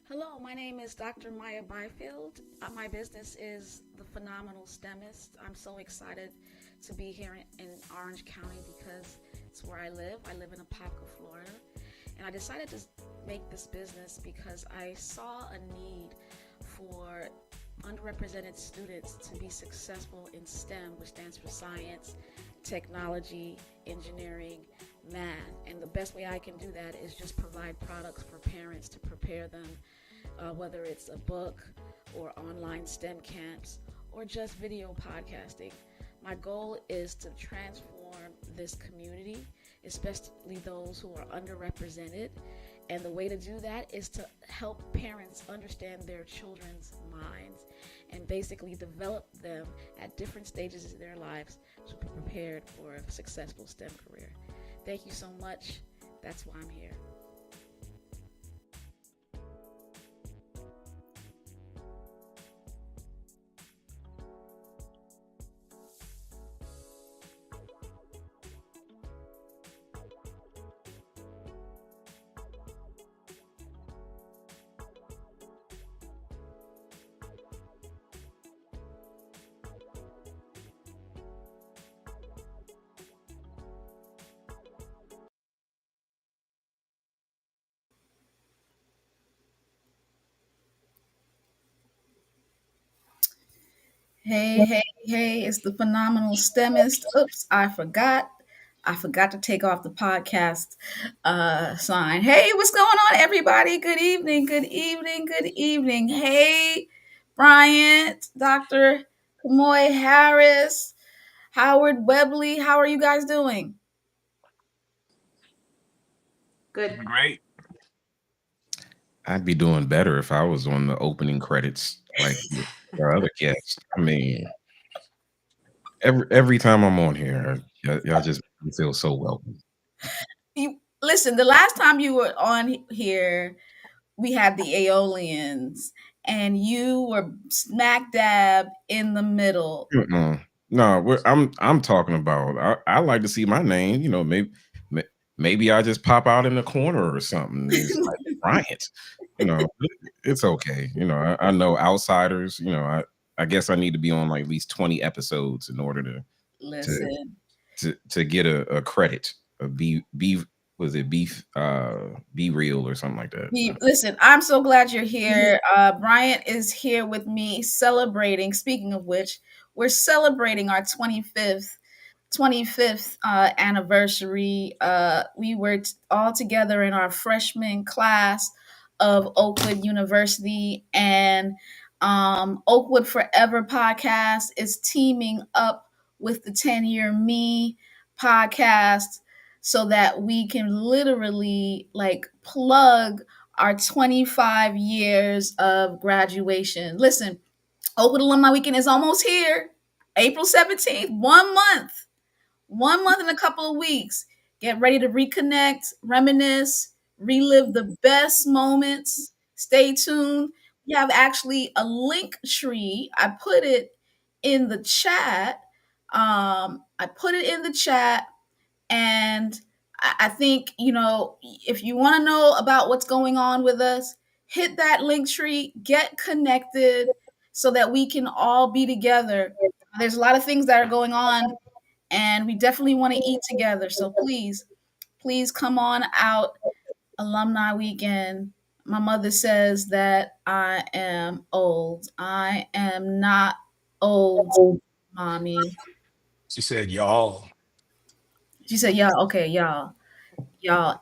Hello, my name is Dr. Maya Byfield. My business is the Phenomenal STEMist. I'm so excited to be here in Orange County because it's where I live. I live in Apopka, Florida. And I decided to make this business because I saw a need for underrepresented students to be successful in STEM, which stands for science, technology, engineering, math. And the best way I can do that is just provide products for parents to prepare them, whether it's a book or online STEM camps or just video podcasting. My goal is to transform this community, especially those who are underrepresented. And the way to do that is to help parents understand their children's minds and basically develop them at different stages of their lives to be prepared for a successful STEM career. Thank you so much. That's why I'm here. Hey, it's the phenomenal STEMist. Oops, I forgot. I forgot to take off the podcast sign. Hey, what's going on, everybody? Good evening. Hey, Bryant, Dr. Kamoy Harris, Howard Webley. How are you guys doing? Good. Great. I'd be doing better if I was on the opening credits like our other guests. I mean, every time I'm on here, y'all just make me feel so welcome. You listen, the last time you were on here, we had the Aeolians, and you were smack dab in the middle. Mm-mm. No, I'm talking about. I like to see my name. Maybe I just pop out in the corner or something. It's like Bryant. It's okay. I know outsiders. I guess I need to be on like at least 20 episodes in order to Listen, to get a credit. A B was it beef be real or something like that. listen, I'm so glad you're here. Bryant is here with me celebrating. Speaking of which, we're celebrating our 25th anniversary. We were all together in our freshman class of Oakwood University, and Oakwood Forever podcast is teaming up with the 10-Year podcast so that we can literally like plug our 25 years of graduation. Listen, Oakwood Alumni Weekend is almost here. April 17th, 1 month. 1 month and a couple of weeks. Get ready to reconnect, reminisce, relive the best moments. Stay tuned. We have actually a link tree. I put it in the chat. I put it in the chat, and I think, if you want to know about what's going on with us, hit that link tree, get connected so that we can all be together. There's a lot of things that are going on, and we definitely want to eat together. So please come on out. Alumni weekend. My mother says that I am old. I am not old, mommy. She said, y'all. She said, "Yeah, okay, y'all,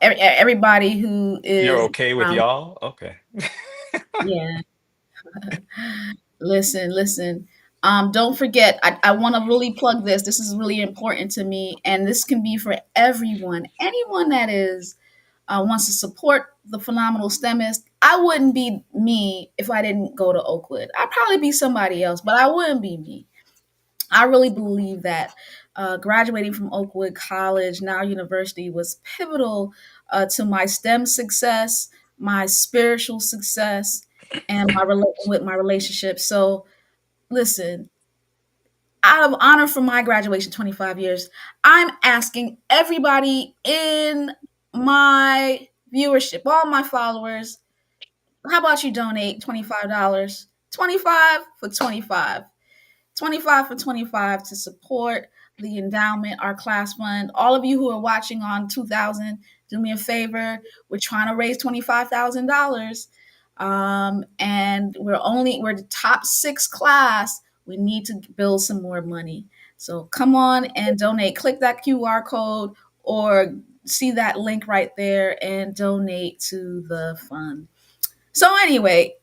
everybody who You're is okay with around." y'all? Okay. Yeah, listen. Don't forget. I want to really plug this. This is really important to me, and this can be for everyone. Anyone that is wants to support the phenomenal STEMist. I wouldn't be me if I didn't go to Oakwood. I'd probably be somebody else, but I wouldn't be me. I really believe that graduating from Oakwood College, now university, was pivotal to my STEM success, my spiritual success, and with my relationship. So, listen, out of honor for my graduation, 25 years, I'm asking everybody in my viewership, all my followers, How about you donate $25? 25 for 25. 25 for 25 to support the endowment, our class fund. All of you who are watching on 2000, do me a favor. We're trying to raise $25,000. And we're the top 6 class. We need to build some more money. So come on and donate. Click that QR code or see that link right there and donate to the fund. So anyway,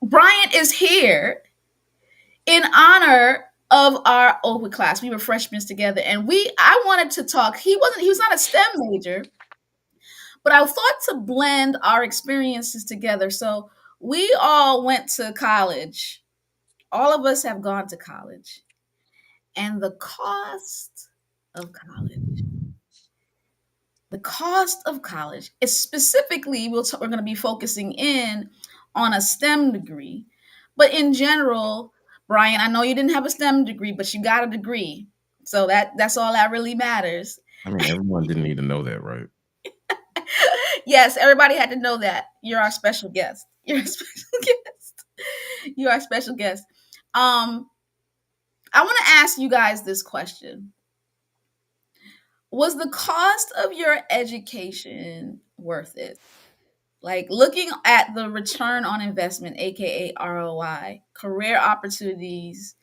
Bryant is here in honor of our Oakwood class. We were freshmen together, and I wanted to talk. He was not a STEM major, but I thought to blend our experiences together. So we all went to college. All of us have gone to college, and the cost of college. The cost of college is specifically we're going to be focusing in on a STEM degree, but in general, Brian, I know you didn't have a STEM degree, but you got a degree, so that's all that really matters. I mean, everyone didn't need to know that, right? Yes, everybody had to know that. You're our special guest. You're our special guest. You're our special guest. I want to ask you guys this question. Was the cost of your education worth it? Like looking at the return on investment, aka ROI, career opportunities,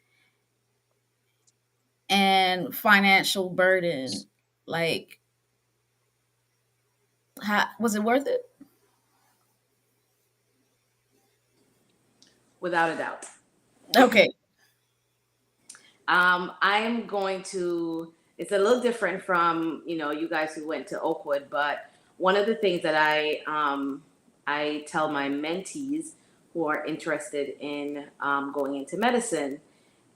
and financial burden, like, was it worth it? Without a doubt. Okay. I'm going to, it's a little different from, you guys who went to Oakwood, but one of the things that I tell my mentees who are interested in going into medicine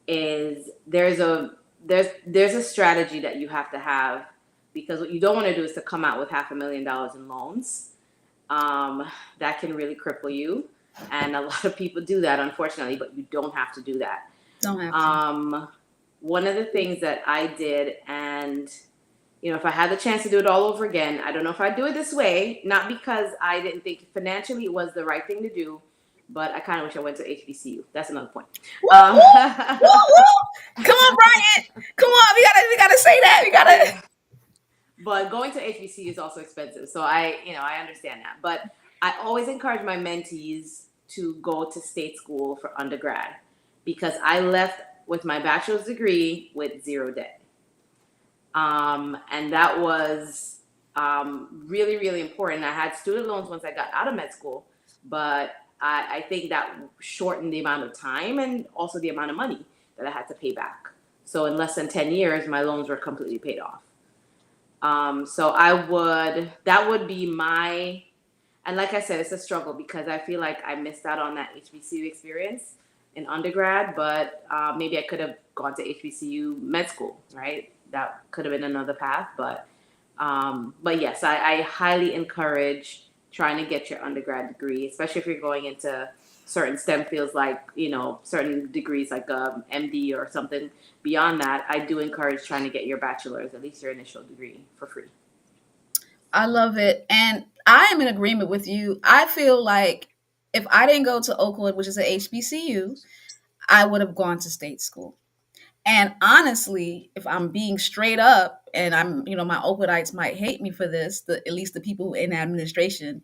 is there's a strategy that you have to have, because what you don't want to do is to come out with $500,000 in loans. That can really cripple you. And a lot of people do that, unfortunately, but you don't have to do that. Don't have to. One of the things that I did, and if I had the chance to do it all over again, I don't know if I'd do it this way, not because I didn't think financially it was the right thing to do, but I kind of wish I went to HBCU. That's another point. Come on, Brian. Come on, we gotta say that. We gotta. But going to HBCU is also expensive, so I understand that. But I always encourage my mentees to go to state school for undergrad, because I left with my bachelor's degree with 0 debt. And that was really, really important. I had student loans once I got out of med school, but I think that shortened the amount of time and also the amount of money that I had to pay back. So in less than 10 years, my loans were completely paid off. So that would be my, and like I said, it's a struggle because I feel like I missed out on that HBCU experience in undergrad, but maybe I could have gone to HBCU med school, right? That could have been another path, but yes, I highly encourage trying to get your undergrad degree, especially if you're going into certain STEM fields, like, certain degrees like MD or something. Beyond that, I do encourage trying to get your bachelor's, at least your initial degree, for free. I love it. And I am in agreement with you. I feel like if I didn't go to Oakwood, which is an HBCU, I would have gone to state school. And honestly, if I'm being straight up, and my Oakwoodites might hate me for this, at least the people in administration,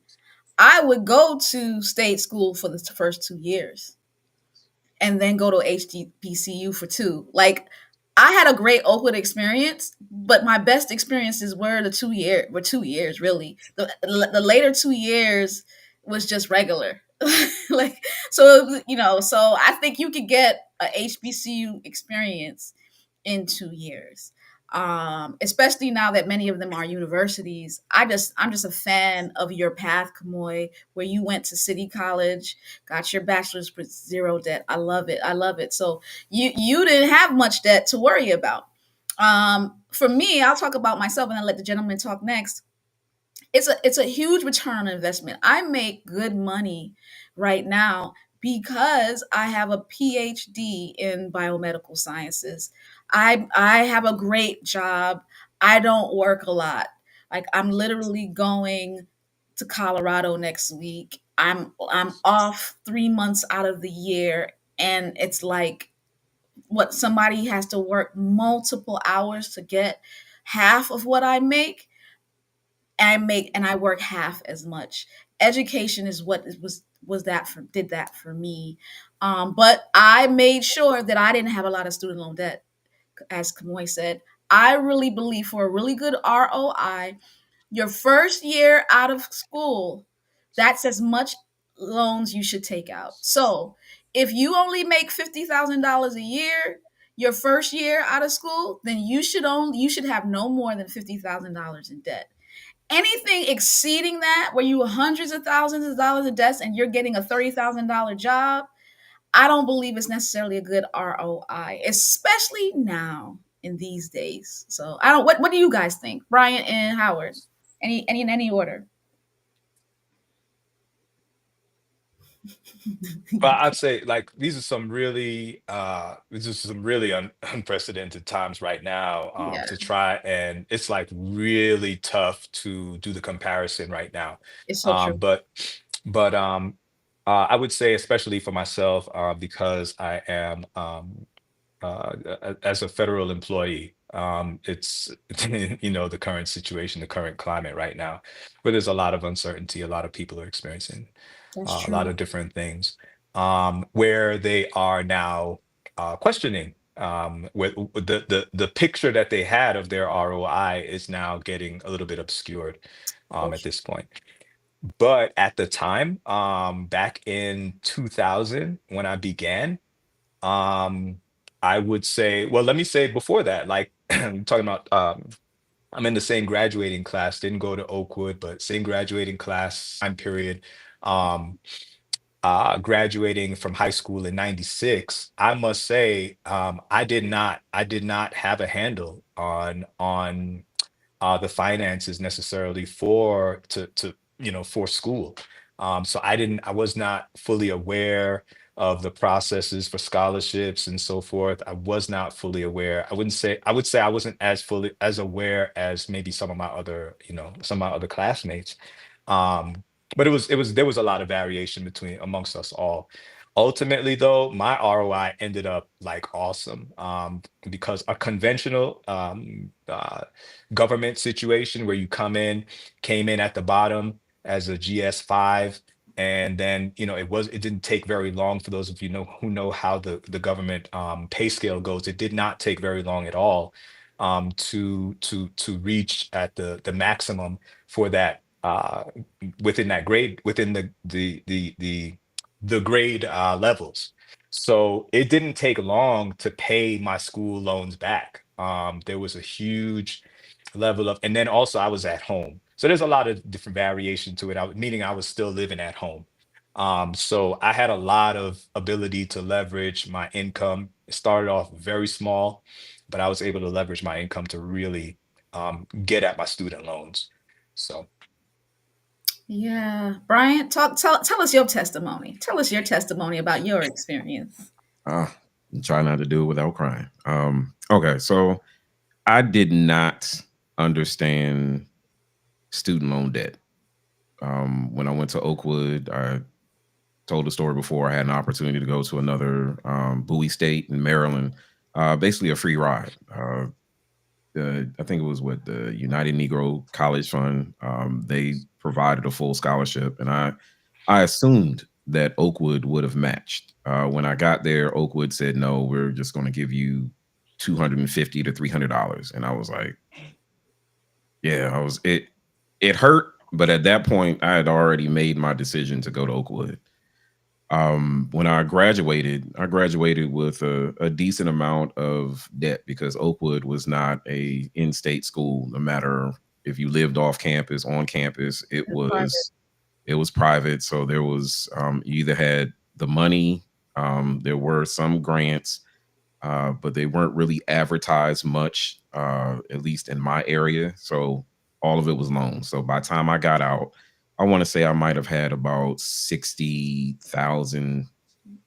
I would go to state school for the first 2 years and then go to HBCU for 2. Like, I had a great Oakwood experience, but my best experiences were the 2 years really. The later 2 years was just regular. Like, so I think you could get a HBCU experience in 2 years. Especially now that many of them are universities. I'm just a fan of your path, Kamoy, where you went to City College, got your bachelor's with 0 debt. I love it. I love it. So you didn't have much debt to worry about. For me, I'll talk about myself and then let the gentleman talk next. It's a huge return on investment. I make good money right now because I have a PhD in biomedical sciences. I have a great job. I don't work a lot. Like, I'm literally going to Colorado next week. I'm off 3 months out of the year, and it's like what somebody has to work multiple hours to get half of what I make. And I work half as much. Education is what was that for did that for me. But I made sure that I didn't have a lot of student loan debt. As Kamoy said, I really believe for a really good ROI, your first year out of school, that's as much loans you should take out. So if you only make $50,000 a year your first year out of school, then you should have no more than $50,000 in debt. Anything exceeding that, where you hundreds of thousands of dollars in debts and you're getting a $30,000 job, I don't believe it's necessarily a good ROI, especially now in these days. So I don't. What do you guys think, Brian and Howard? Any in any order? But I'd say like these are some really unprecedented times right now, Yeah, to try, and it's like really tough to do the comparison right now. it's so Um, true. but but I would say, especially for myself, because I am as a federal employee, it's the current situation, the current climate right now, where there's a lot of uncertainty, a lot of people are experiencing That's a lot true. of different things, where they are now questioning, with the picture that they had of their ROI is now getting a little bit obscured, So at true. this point. But at the time, back in 2000, when I began, um, I would say, well, let me say before that, like talking about, I'm in the same graduating class, didn't go to Oakwood, but same graduating class, time period. Um, Graduating from high school in 96, I must say, I did not have a handle on the finances necessarily for school. So I was not fully aware of the processes for scholarships and so forth. I was not fully aware. I would say I wasn't as fully as aware as maybe some of my other classmates. Um, but there was a lot of variation between amongst us all. Ultimately, though, my ROI ended up like awesome, because a conventional government situation where you came in at the bottom as a GS5, and then it didn't take very long. For those of you who know how the government pay scale goes, it did not take very long at all, to reach at the maximum for that, within that grade, within the grade levels. So it didn't take long to pay my school loans back. There was a huge level of, and then also I was at home. So there's a lot of different variation to it. Meaning I was still living at home. So I had a lot of ability to leverage my income. It started off very small, but I was able to leverage my income to really get at my student loans. So Yeah, Brian, tell us your testimony. Tell us your testimony about your experience. Uh, Try not to do it without crying. Okay, so I did not understand student loan debt. When I went to Oakwood, I told the story before. I had an opportunity to go to another Bowie State in Maryland, basically a free ride. I think it was what the United Negro College Fund. They provided a full scholarship, and I assumed that Oakwood would have matched. When I got there, Oakwood said, "No, we're just going to give you $250 to $300," and I was like, "Yeah." I was it. It hurt, but at that point, I had already made my decision to go to Oakwood. When I graduated with a decent amount of debt because Oakwood was not a in-state school. No matter if you lived off campus, on campus, It's private. it was private. So there was, you either had the money, there were some grants, but they weren't really advertised much, at least in my area. So all of it was loans. So by the time I got out, I want to say I might have had about 60,000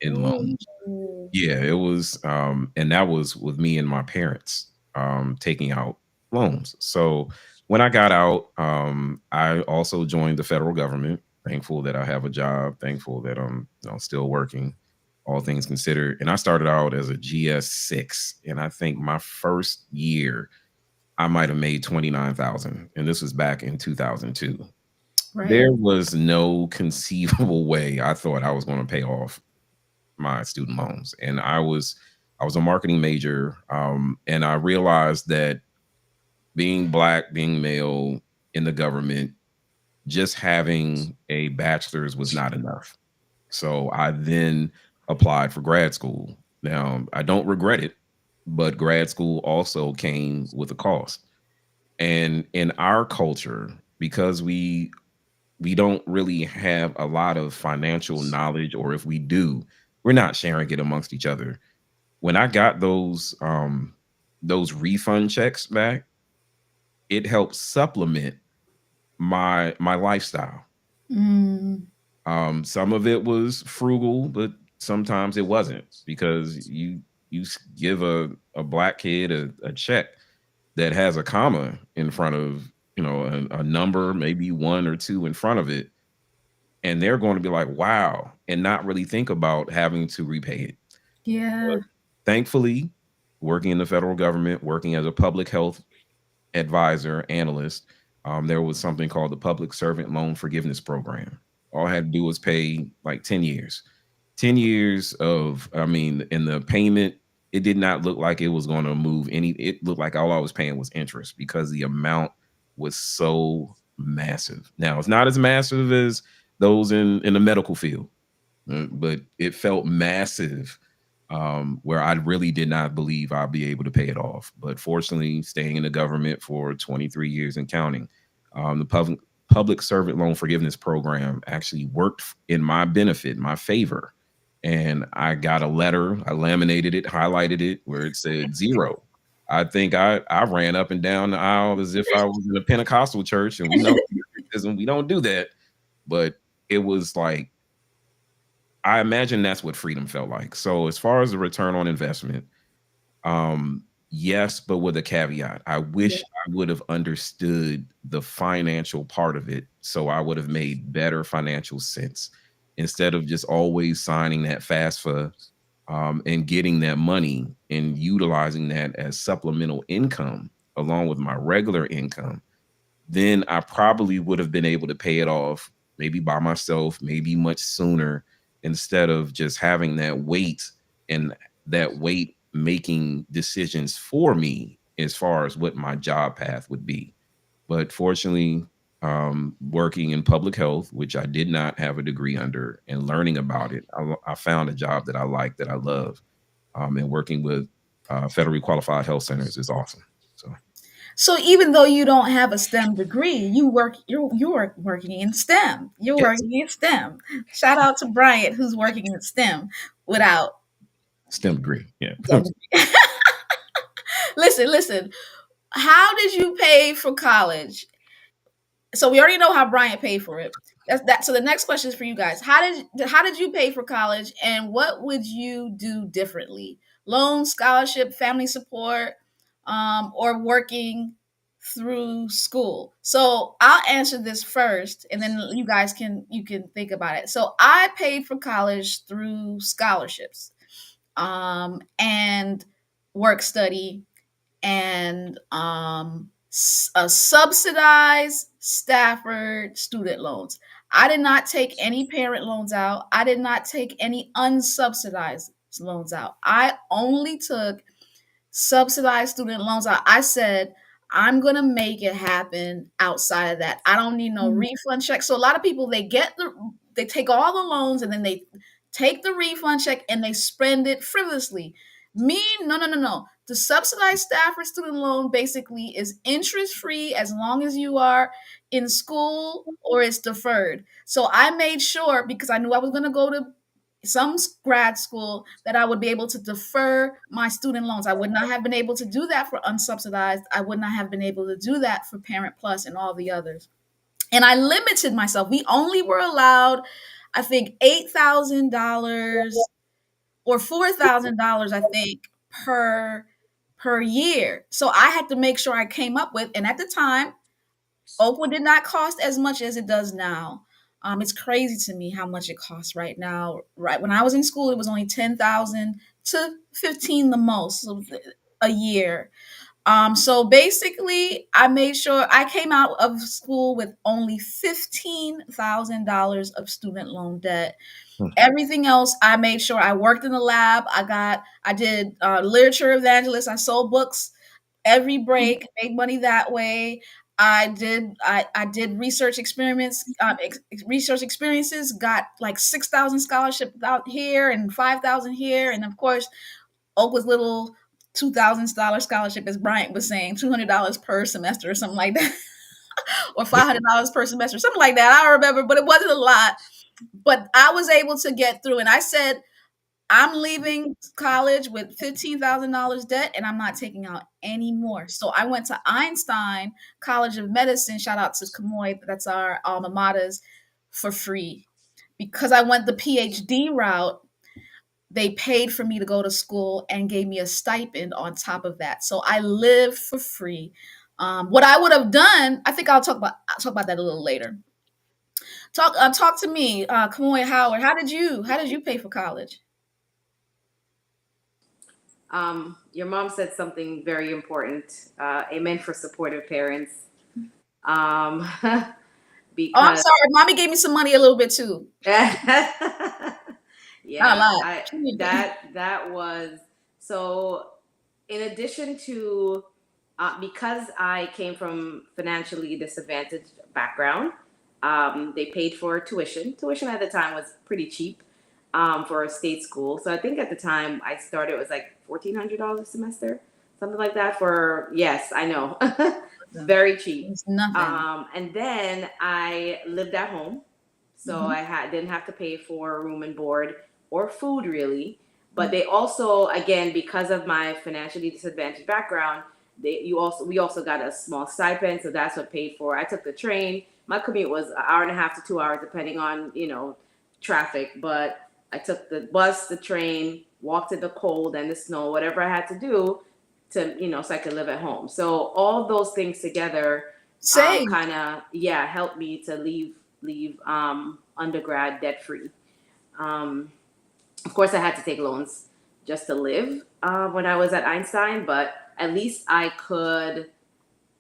in loans. Ooh. Yeah, it was, and that was with me and my parents taking out loans. So when I got out, I also joined the federal government. Thankful that I have a job. Thankful that I'm still working. All things considered, and I started out as a GS6, and I think my first year I might have made 29,000, and this was back in 2002. Right. There was no conceivable way I thought I was going to pay off my student loans, and I was a marketing major, and I realized that being black, being male in the government, just having a bachelor's was not enough. So I then applied for grad school. Now, I don't regret it, but grad school also came with a cost. And in our culture, because we don't really have a lot of financial knowledge, or if we do, we're not sharing it amongst each other. When I got those refund checks back, it helped supplement my lifestyle. Mm, Some of it was frugal, but sometimes it wasn't, because you give a black kid a check that has a comma in front of, a number, maybe one or two in front of it, and they're going to be like, wow, and not really think about having to repay it. yeah. But thankfully, working in the federal government, working as a public health advisor, analyst, there was something called the Public Servant Loan Forgiveness Program. All I had to do was pay like 10 years. 10 years of, I mean, in the payment, it did not look like it was going to move any. It looked like all I was paying was interest, because the amount was so massive. Now, it's not as massive as those in the medical field, but it felt massive, where I really did not believe I'd be able to pay it off. But fortunately, staying in the government for 23 years and counting, the public servant loan forgiveness program actually worked in my benefit, my favor. And I got a letter, I laminated it, highlighted it, where it said zero. I think I ran up and down the aisle as if I was in a Pentecostal church, and we know we don't do that. But it was like, I imagine that's what freedom felt like. So as far as the return on investment, yes, but with a caveat. I Yeah. wish I would have understood the financial part of it, so I would have made better financial sense, instead of just always signing that FAFSA, and getting that money and utilizing that as supplemental income along with my regular income. Then I probably would have been able to pay it off, maybe by myself, maybe much sooner, instead of just having that weight, and that weight making decisions for me as far as what my job path would be. But fortunately, working in public health, which I did not have a degree under, and learning about it, I found a job that I like, that I love, and working with federally qualified health centers is awesome. So So even though you don't have a STEM degree, you're working in STEM. You're yes, working in STEM. Shout out to Bryant, who's working in STEM without STEM degree. Yeah. STEM degree. Listen. How did you pay for college? So we already know how Bryant paid for it. That's that. So the next question is for you guys. How did you pay for college, and what would you do differently? Loan, scholarship, family support, or working through school. So I'll answer this first, and then you can think about it. So I paid for college through scholarships, and work study, and a subsidized Stafford student loans. I did not take any parent loans out. I did not take any unsubsidized loans out. I only took subsidized student loans out. I said, I'm gonna make it happen outside of that. I don't need no refund check. So a lot of people, they take all the loans, and then they take the refund check and they spend it frivolously. Me, no, no, no, no. The subsidized Stafford student loan basically is interest free as long as you are in school, or it's deferred. So I made sure, because I knew I was going to go to some grad school, that I would be able to defer my student loans. I would not have been able to do that for unsubsidized. I would not have been able to do that for Parent Plus and all the others. And I limited myself. We only were allowed, I think, $8,000 or $4,000, I think, per year. So I had to make sure I came up with, and at the time, Oakwood did not cost as much as it does now. It's crazy to me how much it costs right now. Right when I was in school, it was only 10,000 to 15 the most a year. So basically, I made sure I came out of school with only $15,000 of student loan debt. Hmm. Everything else, I made sure I worked in the lab. I did literature evangelist. I sold books every break, made money that way. I did research experiments, research experiences. Got like 6,000 scholarships out here and 5,000 here, and of course Oakwood's little $2,000 scholarship, as Bryant was saying, $200 per semester or something like that, or $500 per semester, something like that. I don't remember, but it wasn't a lot. But I was able to get through, and I said, I'm leaving college with $15,000 debt and I'm not taking out any more. So I went to Einstein College of Medicine. Shout out to Kamoy, that's our alma maters, for free. Because I went the PhD route, they paid for me to go to school and gave me a stipend on top of that. So I lived for free. What I would have done, I think I'll talk about that a little later. Talk to me, Kamoy Howard. How did you pay for college? Your mom said something very important. Amen for supportive parents. Oh, I'm Because sorry. Mommy gave me some money a little bit too. Not a yeah, lot. I She did. that was so. In addition to, because I came from financially disadvantaged background, they paid for tuition. Tuition at the time was pretty cheap, for a state school. So I think at the time I started, it was like $1,400 a semester, something like that. For yes, I know, very cheap. It's nothing. And then I lived at home, so Mhm. didn't have to pay for room and board or food really. But they also, again, because of my financially disadvantaged background, we also got a small stipend, so that's what paid for. I took the train. My commute was an hour and a half to 2 hours, depending on traffic. But I took the bus, the train, walked in the cold and the snow, whatever I had to do to so I could live at home. So all those things together, Same. kind of, yeah, helped me to leave undergrad debt free. Um, of course, I had to take loans just to live, when I was at Einstein, but at least I could,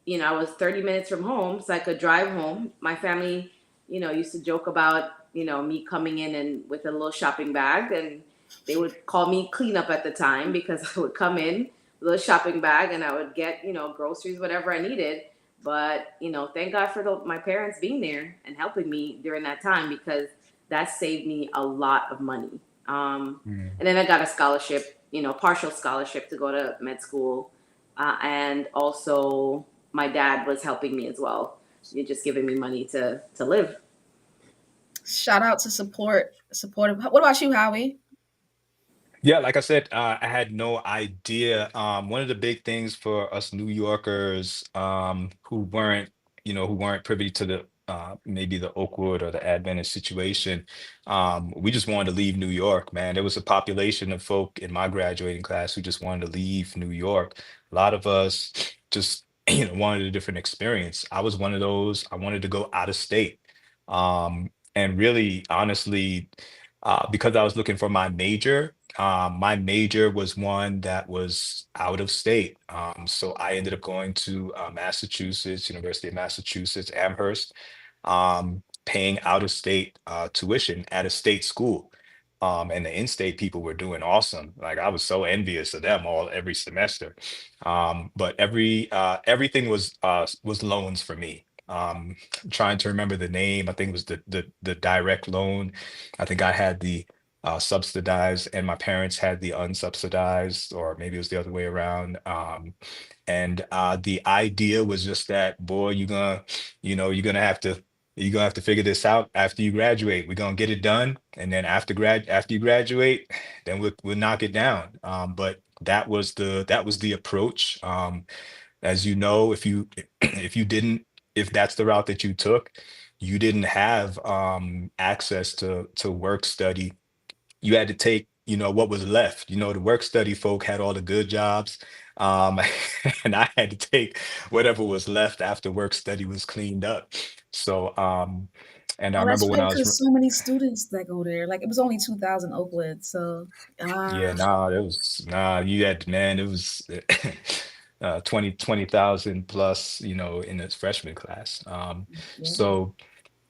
I was 30 minutes from home, so I could drive home. My family, used to joke about, me coming in and with a little shopping bag, and they would call me cleanup at the time because I would come in with a shopping bag and I would get, groceries, whatever I needed. But, thank God for my parents being there and helping me during that time, because that saved me a lot of money. Mm. And then I got a scholarship, partial scholarship to go to med school. And also my dad was helping me as well. You're just giving me money to live. Shout out to supportive. What about you, Howie? Yeah, like I said, I had no idea. One of the big things for us New Yorkers, who weren't privy to the maybe the Oakwood or the Adventist situation, we just wanted to leave New York, man. There was a population of folk in my graduating class who just wanted to leave New York. A lot of us just, wanted a different experience. I was one of those. I wanted to go out of state. And really, honestly, because I was looking for my major was one that was out of state. So I ended up going to Massachusetts, University of Massachusetts, Amherst, paying out of state tuition at a state school. And the in-state people were doing awesome. Like I was so envious of them all every semester. But everything was loans for me. I'm trying to remember the name. I think it was the direct loan. I think I had the subsidized, and my parents had the unsubsidized, or maybe it was the other way around. And the idea was just that, boy, you're gonna have to figure this out after you graduate. We're gonna get it done, and then after you graduate, then we'll knock it down. But that was the approach. As you know, if you if you didn't if that's the route that you took, you didn't have access to work study. You had to take what was left. The work study folk had all the good jobs. Um, and I had to take whatever was left after work study was cleaned up. So, and I Oh, remember that's when right, I was, because so many students that go there. Like it was only 2,000 Oakwood, so yeah, ah, you had, man, it was 20,000 plus, in its freshman class. yeah. So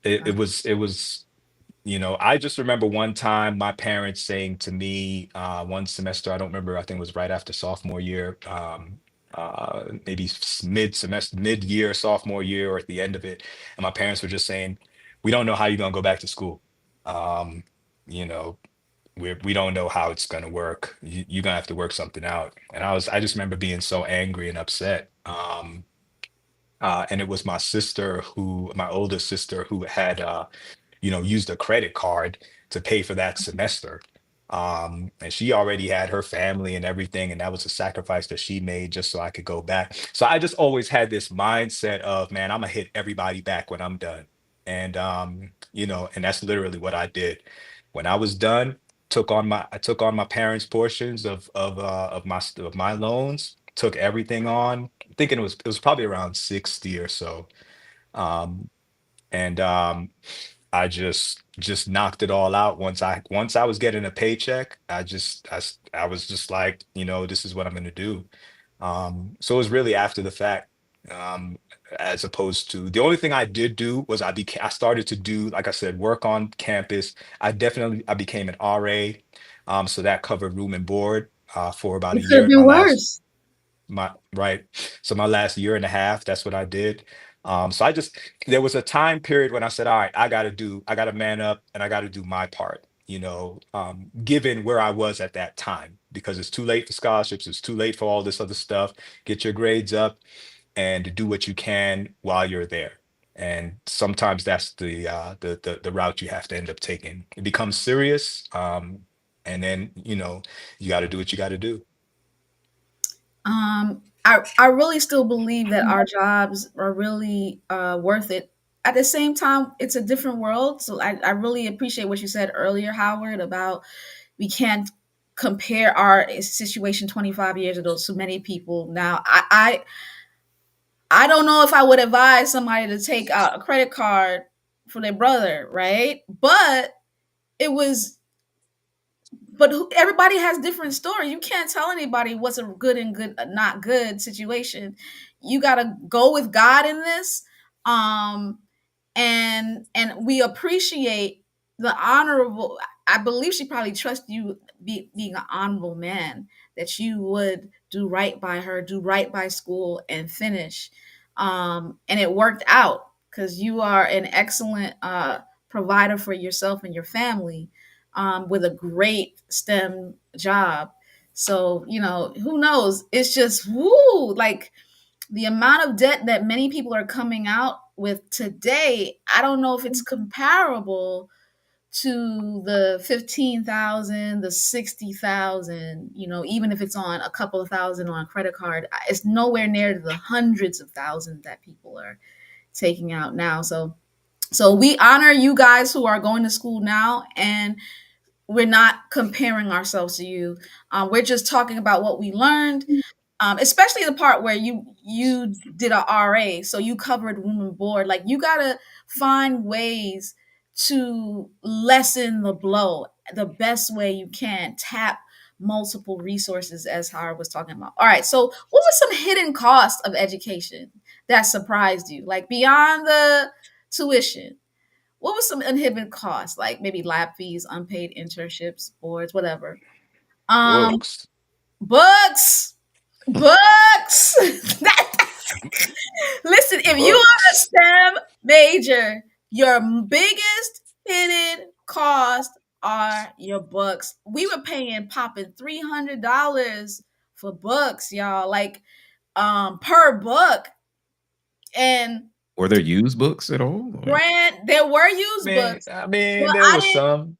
it was I just remember one time my parents saying to me, one semester, I don't remember, I think it was right after sophomore year, maybe mid-semester, mid-year, sophomore year, or at the end of it. And my parents were just saying, we don't know how you're gonna go back to school. Um, you know, we don't know how it's gonna work. You're gonna have to work something out. And I just remember being so angry and upset. And it was my older sister, who had used a credit card to pay for that semester. And she already had her family and everything, and that was a sacrifice that she made just so I could go back. So I just always had this mindset of, man, I'm gonna hit everybody back when I'm done. And that's literally what I did. When I was done, I took on my parents' portions of my loans, took everything on. Thinking it was probably around 60 or so. Um, and I just knocked it all out once I was getting a paycheck. I was just like, this is what I'm gonna do. So it was really after the fact, um, as opposed to the only thing I did do was I started to do, like I said, work on campus. I became an RA, so that covered room and board for about It a could have year. been worse. My right. So my last year and a half, that's what I did. So there was a time period when I said, all right, I gotta man up and I gotta do my part, given where I was at that time, because it's too late for scholarships, it's too late for all this other stuff. Get your grades up and do what you can while you're there. And sometimes that's the route you have to end up taking. It becomes serious, and then you got to do what you got to do. I really still believe that our jobs are really worth it. At the same time, it's a different world. So I really appreciate what you said earlier, Howard, about we can't compare our situation 25 years ago to many people now. I don't know if I would advise somebody to take out a credit card for their brother, right? But it was everybody has different stories. You can't tell anybody what's a good and good not good situation. You got to go with God in this. Um and we appreciate the honorable. I believe she probably trusts you being an honorable man, that you would do right by her, do right by school, and finish. And it worked out because you are an excellent provider for yourself and your family, with a great STEM job. So who knows, it's just woo, like the amount of debt that many people are coming out with today. I don't know if it's comparable to the 15,000, the 60,000, even if it's on a couple of thousand on a credit card. It's nowhere near the hundreds of thousands that people are taking out now. So we honor you guys who are going to school now, and we're not comparing ourselves to you. We're just talking about what we learned, especially the part where you did a RA, so you covered room and board. Like you gotta find ways to lessen the blow the best way you can. Tap multiple resources, as Howard was talking about. All right, so what was some hidden costs of education that surprised you, like beyond the tuition? What was some inhibited costs, like maybe lab fees, unpaid internships, boards, whatever? Um, Books. books, books. Listen, if you are a Books. STEM major, your biggest hidden cost are your books. We were paying popping $300 for books, y'all, like per book. And Were there used books at all? Like, there were used Man, books, I but mean, there I was didn't. some.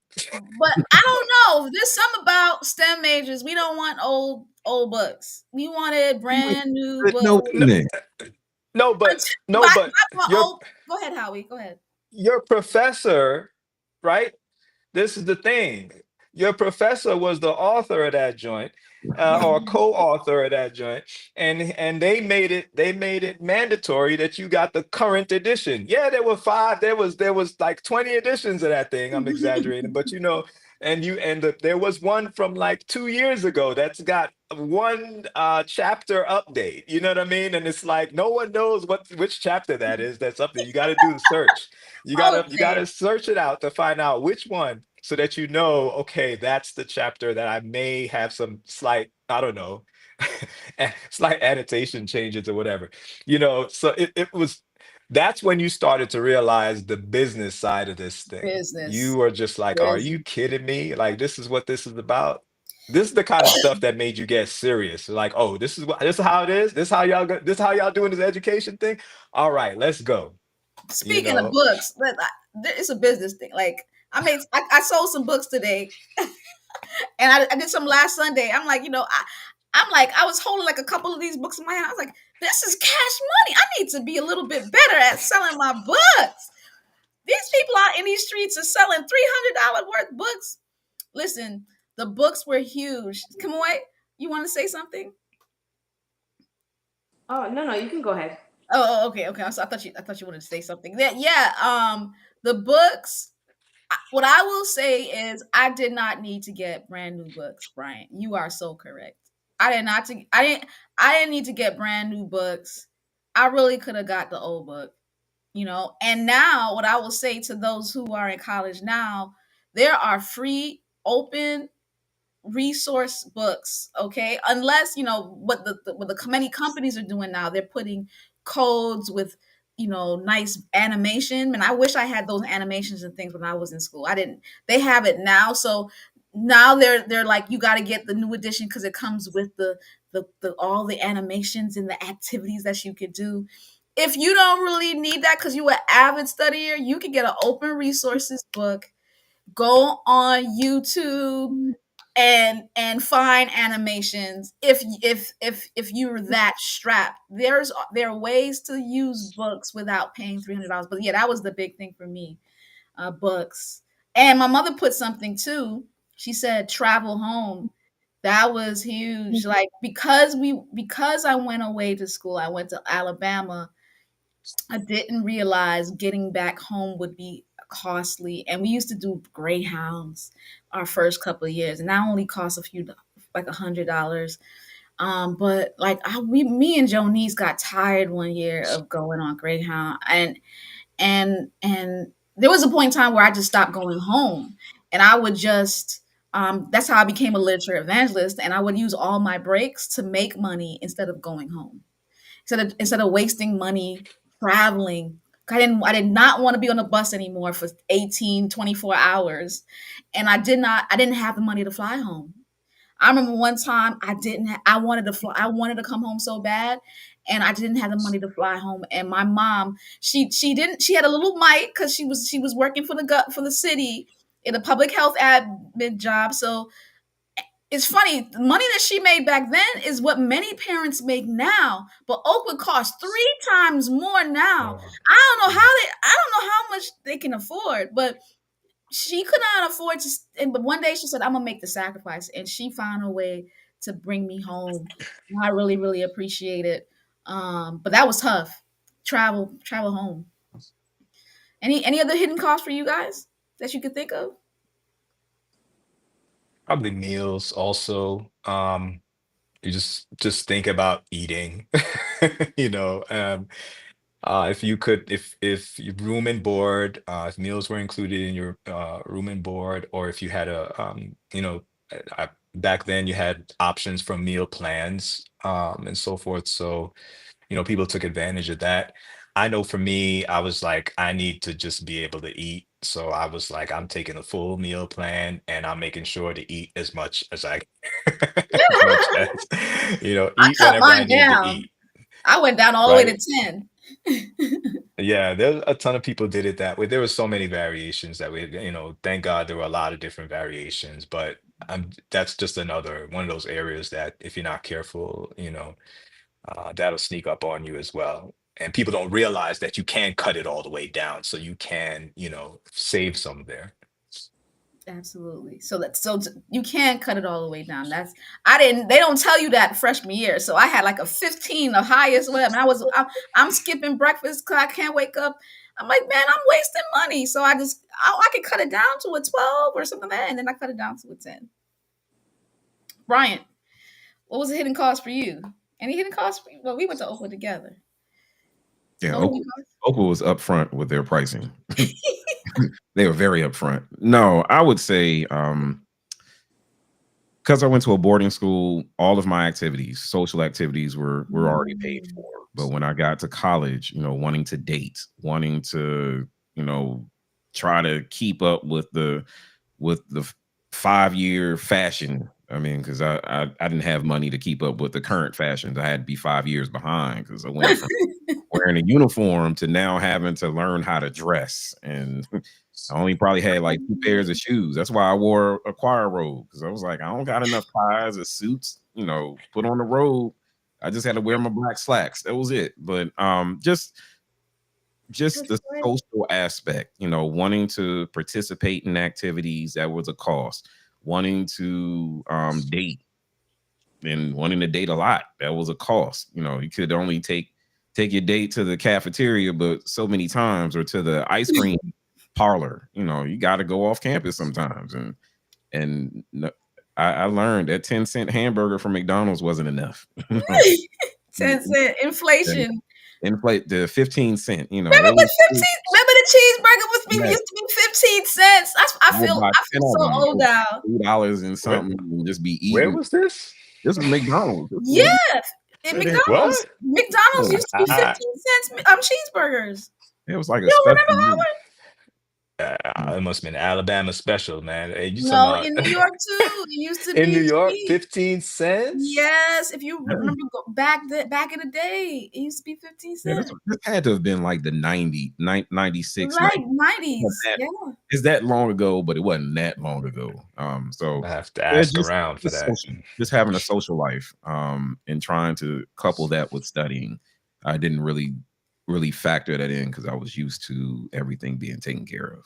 But I don't know. There's something about STEM majors. We don't want old books. We wanted wait, brand new no, books. No, wait a minute. no, but Until no, but my your old. Go ahead, Howie. Go ahead. your professor, right? This is the thing. Your professor was the author of that joint, or co-author of that joint, and they made it mandatory that you got the current edition. Yeah, there were five. There was like 20 editions of that thing. I'm exaggerating, but there was one from like 2 years ago that's got one chapter update. You know what I mean? And it's like no one knows which chapter that is that's up there. You got to do the search. You gotta Okay. search it out to find out which one, so that you know, okay, that's the chapter that I may have some slight, I don't know, slight annotation changes or whatever. So it was that's when you started to realize the business side of this thing. You Business. were just like, are you Business. kidding me? Like, this is what this is about. This is the kind of stuff that made you get serious. Like, oh, this is how it is. This is how y'all doing this education thing. All right, let's go. You Speaking of know. books, it's a business thing. Like I sold some books today, and I did some last Sunday. I'm like, I'm like, I was holding like a couple of these books in my hand. I was like, this is cash money. I need to be a little bit better at selling my books. These people out in these streets are selling $300 worth books. Listen, the books were huge. Come on, you want to say something? Oh, no, no, you can go ahead. Okay, okay. I thought you wanted to say something. Yeah. The books. What I will say is, I did not need to get brand new books, Brian. You are so correct. I did not. I didn't need to get brand new books. I really could have got the old book. And now, what I will say to those who are in college now, there are free, open resource books. Okay, unless what the many companies are doing now, they're putting codes with nice animation, and I wish I had those animations and things when I was in school. I didn't. They have it now, so now they're like, you got to get the new edition because it comes with the all the animations and the activities that you could do. If you don't really need that because you're an avid studier, you can get an open resources book, go on YouTube and find animations. If you're that strapped, there are ways to use books without paying $300. But yeah, that was the big thing for me. Books. And my mother put something too. She said travel home. That was huge. Like, because I went away to school, I went to Alabama. I didn't realize getting back home would be costly. And we used to do Greyhounds our first couple of years, and that only cost like $100. But like me and Jonice got tired one year of going on Greyhound, and there was a point in time where I just stopped going home, and I would just. That's how I became a literature evangelist, and I would use all my breaks to make money instead of going home, instead of wasting money traveling. I did not want to be on a bus anymore for 18, 24 hours. And I didn't have the money to fly home. I remember one time I wanted to fly, I wanted to come home so bad, and I didn't have the money to fly home. And my mom, she had a little mite because she was working for the city in a public health admin job. So it's funny, the money that she made back then is what many parents make now, but Oakwood costs 3 times more now. Oh, I don't know how much they can afford, but she could not afford to. But one day she said, "I'm gonna make the sacrifice," and she found a way to bring me home. And I really, really appreciate it. But that was tough. Travel home. Any other hidden costs for you guys that you could think of? probably meals also. You just think about eating. you know if you could, if your room and board, if meals were included in your room and board, or if you had back then you had options from meal plans, and so forth. So people took advantage of that. I know for me, I was like, I need to just be able to eat. So I was like, I'm taking a full meal plan, and I'm making sure to eat as much as I as much as I eat cut whenever I mine need to down. eat, I went down all the way to right? 10. Yeah, there's a ton of people did it that way. There were so many variations that thank God there were a lot of different variations, but that's just another one of those areas that if you're not careful, that'll sneak up on you as well. And people don't realize that you can cut it all the way down, so you can, save some there. Absolutely. You can cut it all the way down. I didn't. They don't tell you that freshman year. So I had like a 15, the highest whatever. And I'm skipping breakfast because I can't wake up. I'm like, man, I'm wasting money. So I could cut it down to a 12 or something like that, and then I cut it down to a 10. Bryant, what was the hidden cost for you? Any hidden costs for you? Well, we went to Oakwood together. Yeah, No hidden Oakwood was upfront with their pricing. They were very upfront. No, I would say because I went to a boarding school, all of my activities, social activities were already paid for. But when I got to college, wanting to date, wanting to, try to keep up with the 5-year fashion. I mean, because I didn't have money to keep up with the current fashions. I had to be 5 years behind because I went from wearing a uniform to now having to learn how to dress. And I only probably had like 2 pairs of shoes. That's why I wore a choir robe, because I was like, I don't got enough ties or suits, put on the robe. I just had to wear my black slacks. That was it. But just the social aspect, wanting to participate in activities, that was a cost. Wanting to date and wanting to date a lot, that was a cost. You could only take your date to the cafeteria, but so many times, or to the ice cream parlor. You got to go off campus sometimes, and I learned that 10-cent hamburger from McDonald's wasn't enough. 10-cent inflation. Inflate the 15 cent. Remember with 15? Remember the cheeseburger used to be 15 cents. I feel so old now. $2 and something, and just be eating. Where was this? This was McDonald's. Yeah, McDonald's. McDonald's used to be 15 cents cheeseburgers. It was like you don't remember, Howard? It must have been Alabama special, man. Hey, no, in New York too. It used to be in New York, cheap. 15 cents. Yes, if you remember back in the day, it used to be 15 cents. This had to have been like the 96, right? 90s. Yeah, it's that long ago, but it wasn't that long ago. So I have to ask around for that. Just having a social life, and trying to couple that with studying, I didn't really factor that in because I was used to everything being taken care of.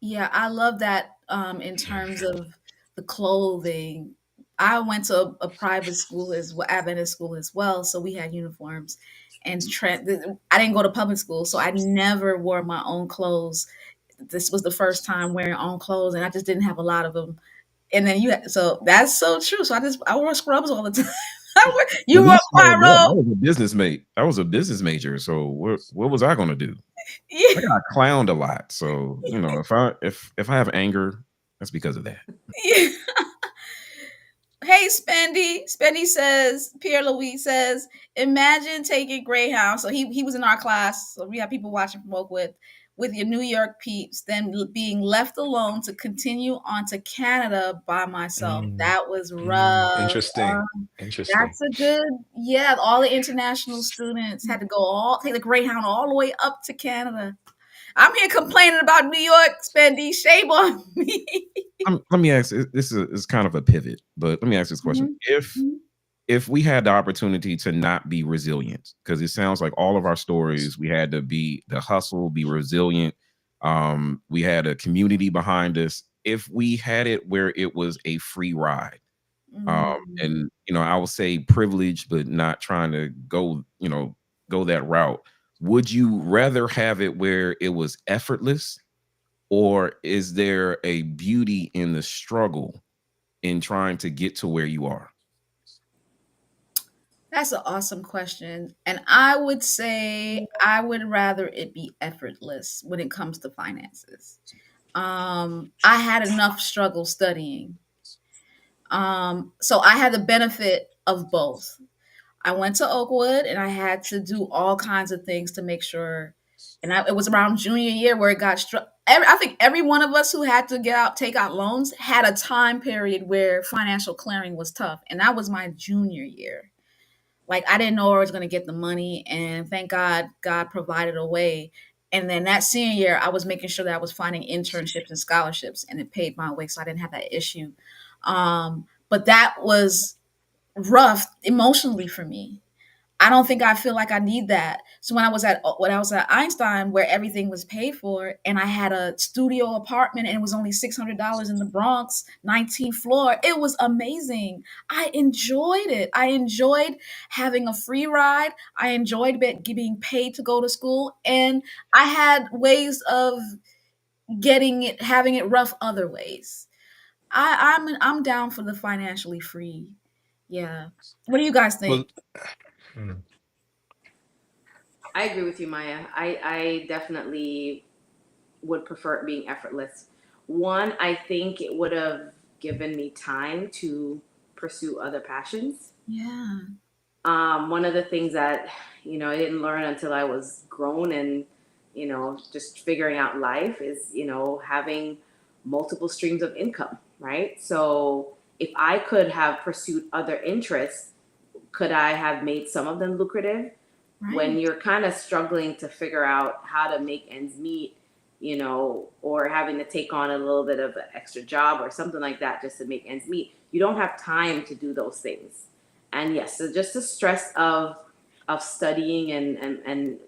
Yeah, I love that. In terms of the clothing, I went to a private school Adventist school as well, so we had uniforms. And I didn't go to public school, so I never wore my own clothes. This was the first time wearing own clothes, and I just didn't have a lot of them. And then so that's so true. So I wore scrubs all the time. You wore choir robe. I was a business major. So what was I going to do? Yeah. I got clowned a lot. So if I have anger, that's because of that. Yeah. Hey, Spendy says, Pierre Louis says, imagine taking Greyhound. So he was in our class. So we have people watching from Oakwood, with your New York peeps, then being left alone to continue on to Canada by myself. That was rough. Interesting. That's a good, all the international students had to take the Greyhound all the way up to Canada. I'm here complaining about New York, Spendy. Shame on me. Let me ask, this is kind of a pivot, but let me ask this question. If we had the opportunity to not be resilient, because it sounds like all of our stories, we had to be the hustle, be resilient. We had a community behind us. If we had it where it was a free ride, and I would say privileged, but not trying to go that route. Would you rather have it where it was effortless, or is there a beauty in the struggle in trying to get to where you are? That's an awesome question. And I would say I would rather it be effortless when it comes to finances. I had enough struggle studying. So I had the benefit of both. I went to Oakwood and I had to do all kinds of things to make sure. And it was around junior year where it got struck. I think every one of us who had to take out loans had a time period where financial clearing was tough. And that was my junior year. Like, I didn't know where I was going to get the money, and thank God, God provided a way. And then that senior year, I was making sure that I was finding internships and scholarships, and it paid my way, so I didn't have that issue. But that was rough emotionally for me. I don't think I feel like I need that. So when I was at Einstein, where everything was paid for, and I had a studio apartment, and it was only $600 in the Bronx, 19th floor. It was amazing. I enjoyed it. I enjoyed having a free ride. I enjoyed being paid to go to school, and I had ways of having it rough other ways. I'm down for the financially free. Yeah. What do you guys Well, think? mm, I agree with you, Maya. I definitely would prefer it being effortless. One, I think it would have given me time to pursue other passions. Yeah. One of the things that, I didn't learn until I was grown and, just figuring out life is, having multiple streams of income, right? So if I could have pursued other interests, could I have made some of them lucrative? When Right. you're kind of struggling to figure out how to make ends meet, or having to take on a little bit of an extra job or something like that just to make ends meet, you don't have time to do those things. And yes, so just the stress of studying and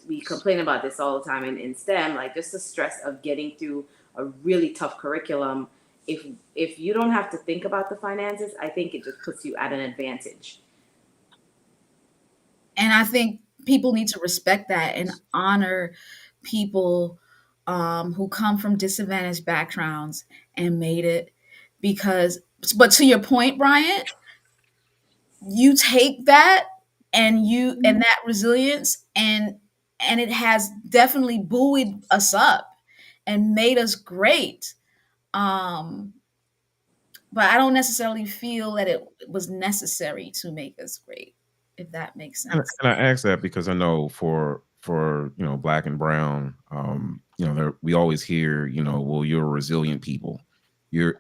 we complain about this all the time in STEM, like just the stress of getting through a really tough curriculum. If you don't have to think about the finances, I think it just puts you at an advantage. And I think people need to respect that and honor people who come from disadvantaged backgrounds and made it. Because, but to your point, Bryant, you take that and that resilience, and it has definitely buoyed us up and made us great. Um, but I don't necessarily feel that it was necessary to make us great, if that makes sense. And I ask that because I know for black and brown, we always hear, well, you're a resilient people. You're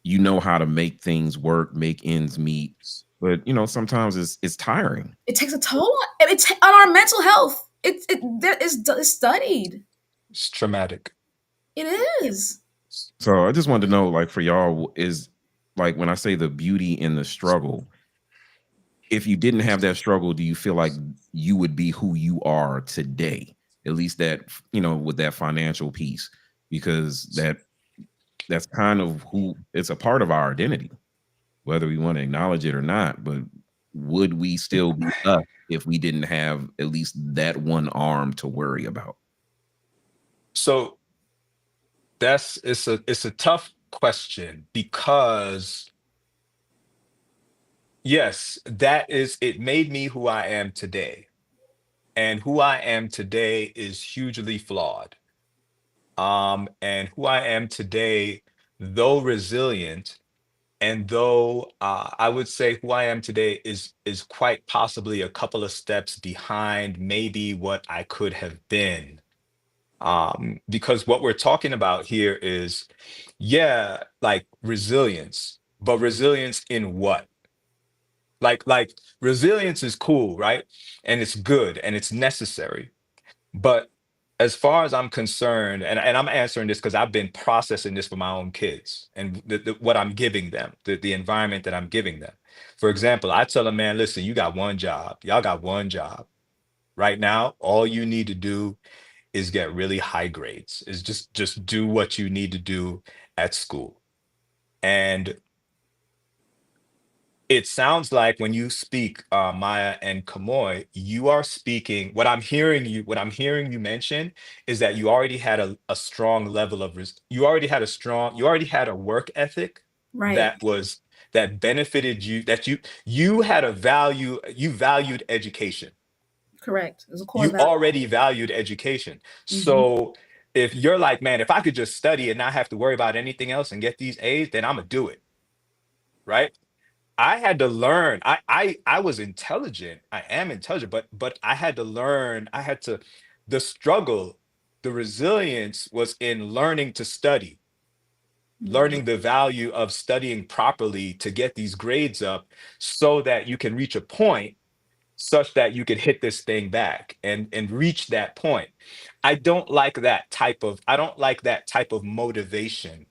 you know how to make things work, make ends meet. But sometimes it's tiring. It takes a toll on our mental health. It's studied. it's traumatic. It is. So I just wanted to know, like, for y'all, is like when I say the beauty in the struggle, if you didn't have that struggle, do you feel like you would be who you are today? At least that, with that financial piece, because that's kind of who it's a part of our identity, whether we want to acknowledge it or not. But would we still be us if we didn't have at least that one arm to worry about? So it's a tough question because yes, it made me who I am today. And who I am today is hugely flawed. And who I am today, though resilient, and though I would say who I am today is quite possibly a couple of steps behind maybe what I could have been. Because what we're talking about here is, yeah, like resilience, but resilience in what? Like resilience is cool, right? And it's good and it's necessary. But as far as I'm concerned, and I'm answering this because I've been processing this for my own kids and what I'm giving them, the environment that I'm giving them. For example, I tell a man, listen, you got one job. Y'all got one job. Right now, all you need to do is get really high grades, is just do what you need to do at school. And it sounds like when you speak, Maya and Kamoy, you are speaking. What I'm hearing you mention is that you already had a strong level of you already had a work ethic Right. that benefited you, that you valued education. Correct. It's a core You value. already valued education. Hmm. So if you're like, man, if I could just study and not have to worry about anything else and get these A's, then I'm gonna do it, right? I had to learn. I was intelligent. I am intelligent, but I had to learn. The struggle, the resilience was in learning to study, Hmm. learning the value of studying properly to get these grades up so that you can reach a point such that you could hit this thing back and reach that point. I don't like that type of motivation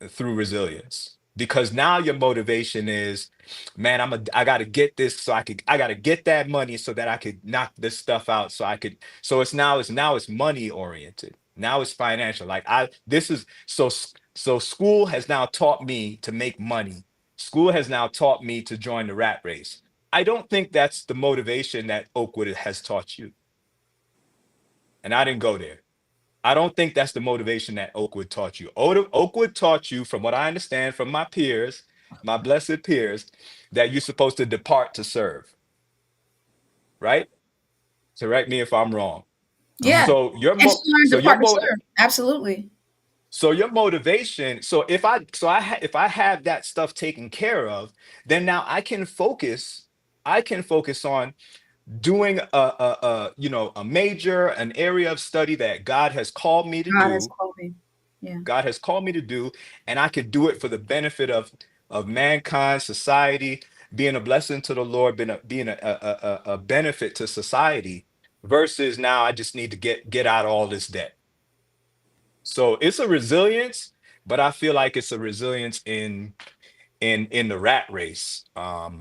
through resilience. because now your motivation is, man, I gotta get this so I gotta get that money so that I could knock this stuff out so I could, so it's money oriented. Now it's financial. Like I this is so so school has now taught me to make money. School has now taught me to join the rat race. I don't think that's the motivation that Oakwood has taught you. And I didn't go there. I don't think that's the motivation that Oakwood taught you. Oakwood taught you, from what I understand from my peers, my blessed peers, that you're supposed to depart to serve, right? Correct me if I'm wrong. Yeah. So And she learned so to partner serve. Absolutely. so your motivation. So if I have that stuff taken care of, then now I can focus. I can focus on doing a major, an area of study that God has called me to God has do. called me. Yeah. God has called me to do, and I could do it for the benefit of mankind, society, being a blessing to the Lord, being a benefit to society, versus now I just need to get out of all this debt. So it's a resilience, but I feel like it's a resilience in the rat race. That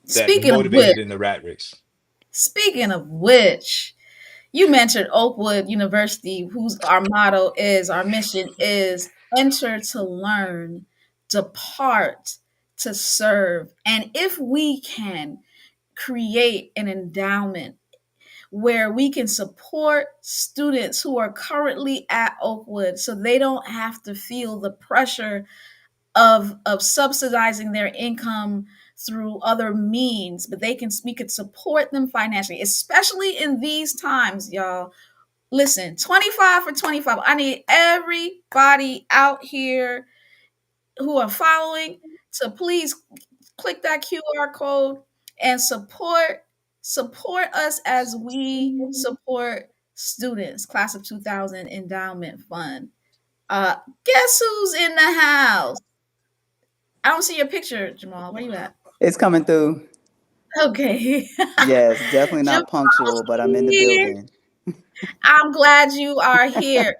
Speaking of which, motivated in the rat race. speaking of which, you mentioned Oakwood University, whose our motto is, our mission is enter to learn, depart to serve. And if we can create an endowment where we can support students who are currently at Oakwood so they don't have to feel the pressure of subsidizing their income through other means, but we could support them financially, especially in these times, y'all. Listen, 25 for 25. I need everybody out here who are following to please click that QR code and support us as we support students, class of 2000 endowment fund. Guess who's in the house? I don't see your picture, Jamal. Where you at? It's coming through. Okay. Yes, definitely not Jamal's punctual, but I'm in the here. building. I'm glad you are here.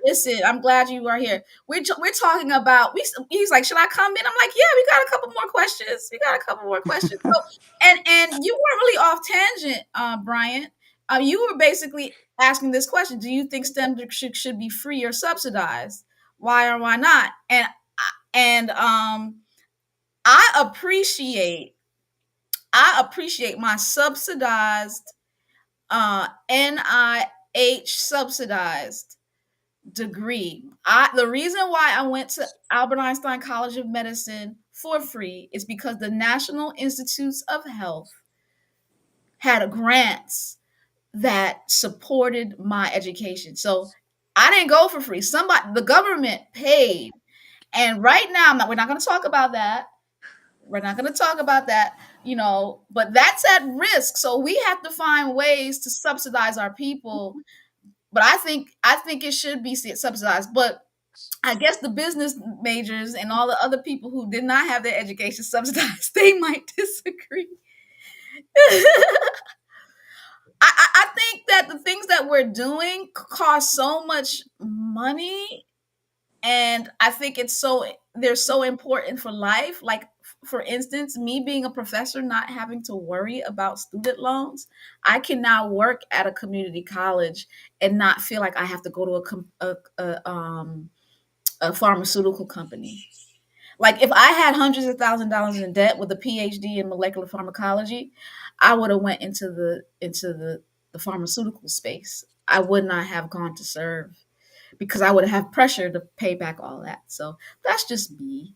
Listen, I'm glad you are here. We're talking about. He's like, should I come in? I'm like, yeah, we got a couple more questions. We got a couple more questions. So, and you weren't really off tangent, Brian. You were basically asking this question: do you think STEM should be free or subsidized? Why or why not? And I appreciate my subsidized NIH subsidized degree. The reason why I went to Albert Einstein College of Medicine for free is because the National Institutes of Health had grants that supported my education. So I didn't go for free. The government paid. And right now, we're not going to talk about that. We're not going to talk about that, but that's at risk. So we have to find ways to subsidize our people. But I think it should be subsidized. But I guess the business majors and all the other people who did not have their education subsidized, they might disagree. I think that the things that we're doing cost so much money, and I think they're so important for life. Like, for instance, me being a professor, not having to worry about student loans, I can now work at a community college and not feel like I have to go to a pharmaceutical company. Like, if I had hundreds of $1,000s in debt with a PhD in molecular pharmacology, I would have went into the pharmaceutical space. I would not have gone to serve because I would have pressure to pay back all that. So that's just me.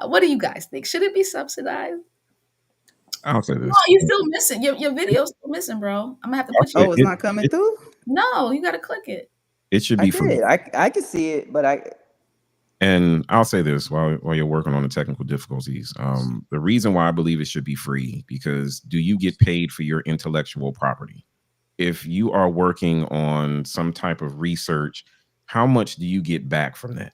What do you guys think? Should it be subsidized? I'll say Oh, this. you're still missing. Your video's still missing, bro. I'm gonna have to I'll put you. say Oh, it's not coming through? No, you gotta click it. it should I be free. did. I could see it, but And I'll say this while you're working on the technical difficulties. The reason why I believe it should be free, because do you get paid for your intellectual property? If you are working on some type of research, how much do you get back from that?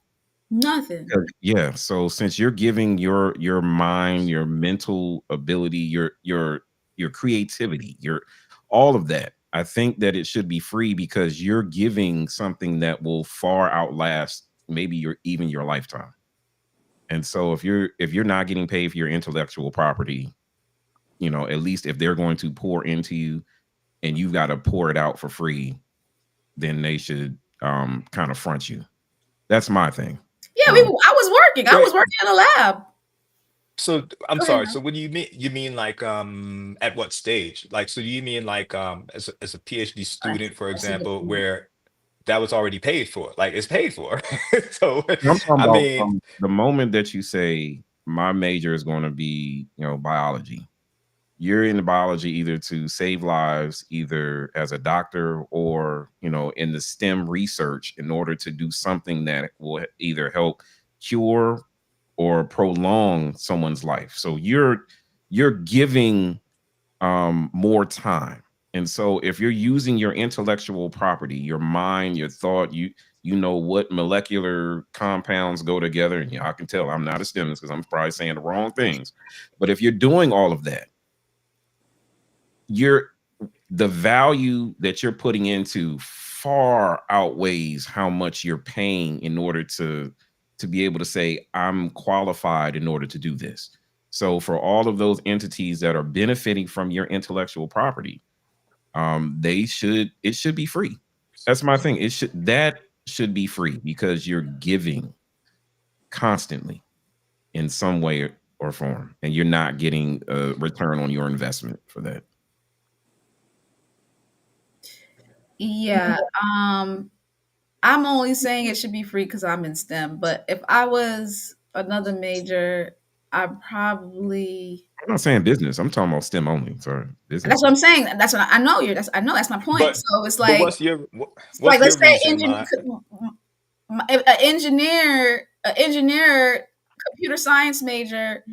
Nothing. Yeah. So since you're giving your mind, your mental ability, your creativity, your all of that, I think that it should be free because you're giving something that will far outlast maybe your lifetime. And so if you're not getting paid for your intellectual property, at least if they're going to pour into you and you've got to pour it out for free, then they should kind of front you. That's my thing. Yeah, Um, I was working. I Wait, was working in a lab. so I'm Go ahead sorry. now. So what do you mean? You mean like at what stage? Like, so do you mean like as a PhD student, for I see what example, you mean. where that was already paid for? Like it's paid for. So I'm talking I about mean, the moment that you say my major is going to be, biology. You're in biology either to save lives, either as a doctor or, in the STEM research in order to do something that will either help cure or prolong someone's life. So you're giving more time. And so if you're using your intellectual property, your mind, your thought, you know what molecular compounds go together. And I can tell I'm not a STEMist because I'm probably saying the wrong things. But if you're doing all of that, you're the value that you're putting into far outweighs how much you're paying in order to be able to say I'm qualified in order to do this. So for all of those entities that are benefiting from your intellectual property, it should be free. That's my thing. That should be free because you're giving constantly in some way or form, and you're not getting a return on your investment for that. Yeah. I'm only saying it should be free because I'm in STEM. But if I was another major, I probably. I'm not saying business. I'm talking about STEM only. Sorry, That's business. what I'm saying. That's what I know. I know that's my point. but So it's but like, what's let's your say reason, engineer, my an engineer, computer science major.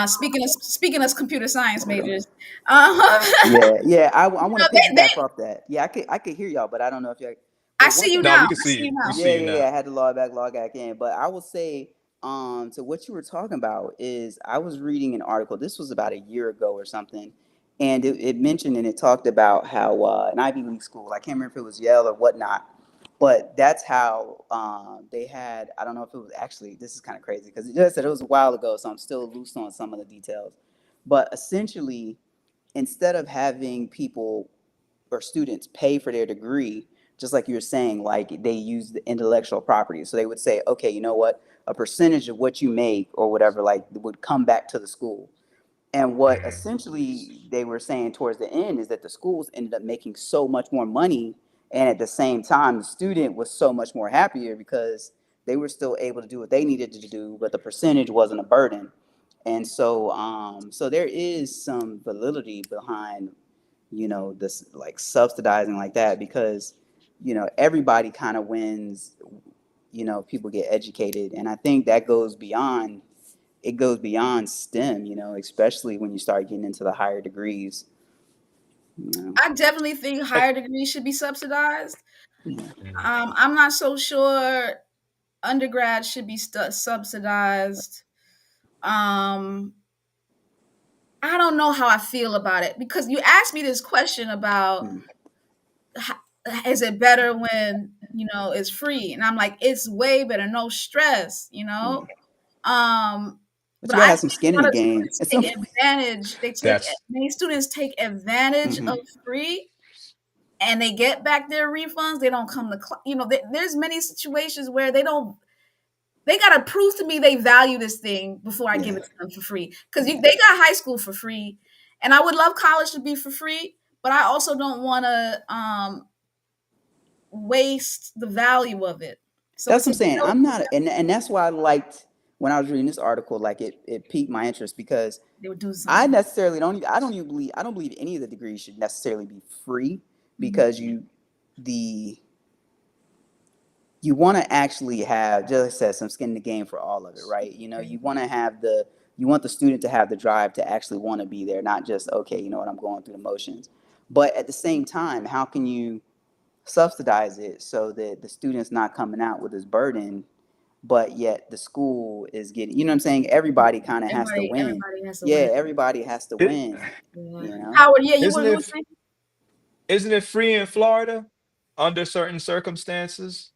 Speaking of computer science majors, Yeah. I want to they piggyback off that. Yeah, I could hear y'all, but I don't know if y'all. I But one see you thing, No, now. we can I see see you. you We now. see you yeah. now. I had to log back in. But I will say, to what you were talking about is I was reading an article. This was about a year ago or something, and it mentioned and it talked about how an Ivy League school. I can't remember if it was Yale or whatnot, but that's how they had. I don't know if it was actually. This is kind of crazy because it just said it was a while ago, so I'm still loose on some of the details. But essentially, instead of having people or students pay for their degree, just like you were saying, like they use the intellectual property. So they would say, okay, you know what? A percentage of what you make or whatever, like would come back to the school. And what Mhm. essentially they were saying towards the end is that the schools ended up making so much more money. And at the same time, the student was so much more happier because they were still able to do what they needed to do, but the percentage wasn't a burden. And so there is some validity behind, this like subsidizing like that because, everybody kind of wins, people get educated. And I think that goes beyond STEM, especially when you start getting into the higher degrees. You know, I definitely think Like, higher degrees should be subsidized. yeah. mhm. I'm not so sure undergrad should be subsidized. Um, I don't know how I feel about it because you asked me this question about Mm, is it better when it's free, and I'm like it's way better, no stress, mm. But But you gotta I have some think skin a in lot the of game. students It's take some. advantage. That's Many students take advantage of Hmm. free, and they get back their refunds. They don't come to there's many situations where they gotta prove to me they value this thing before I give Yeah, it to them for free. Because they yeah. got high school for free, and I would love college to be for free, but I also don't want to waste the value of it. So That's it's what a I'm saying. delicate. I'm not, and that's why I liked when I was reading this article. Like it piqued my interest because They would do I something. necessarily don't. I don't believe any of the degrees should necessarily be free Mhm. because the you want to actually have, just like I said, some skin in the game for all of it, right? You want the student to have the drive to actually want to be there, not just, okay, you know what, I'm going through the motions. But at the same time, how can you subsidize it so that the student's not coming out with this burden, but yet the school is getting, you know what I'm saying? Everybody kind of has to win. Everybody has to Yeah, win. everybody has to it. win, Yeah. you know? Howard, yeah, Isn't you were it? saying? Isn't it free in Florida under certain circumstances?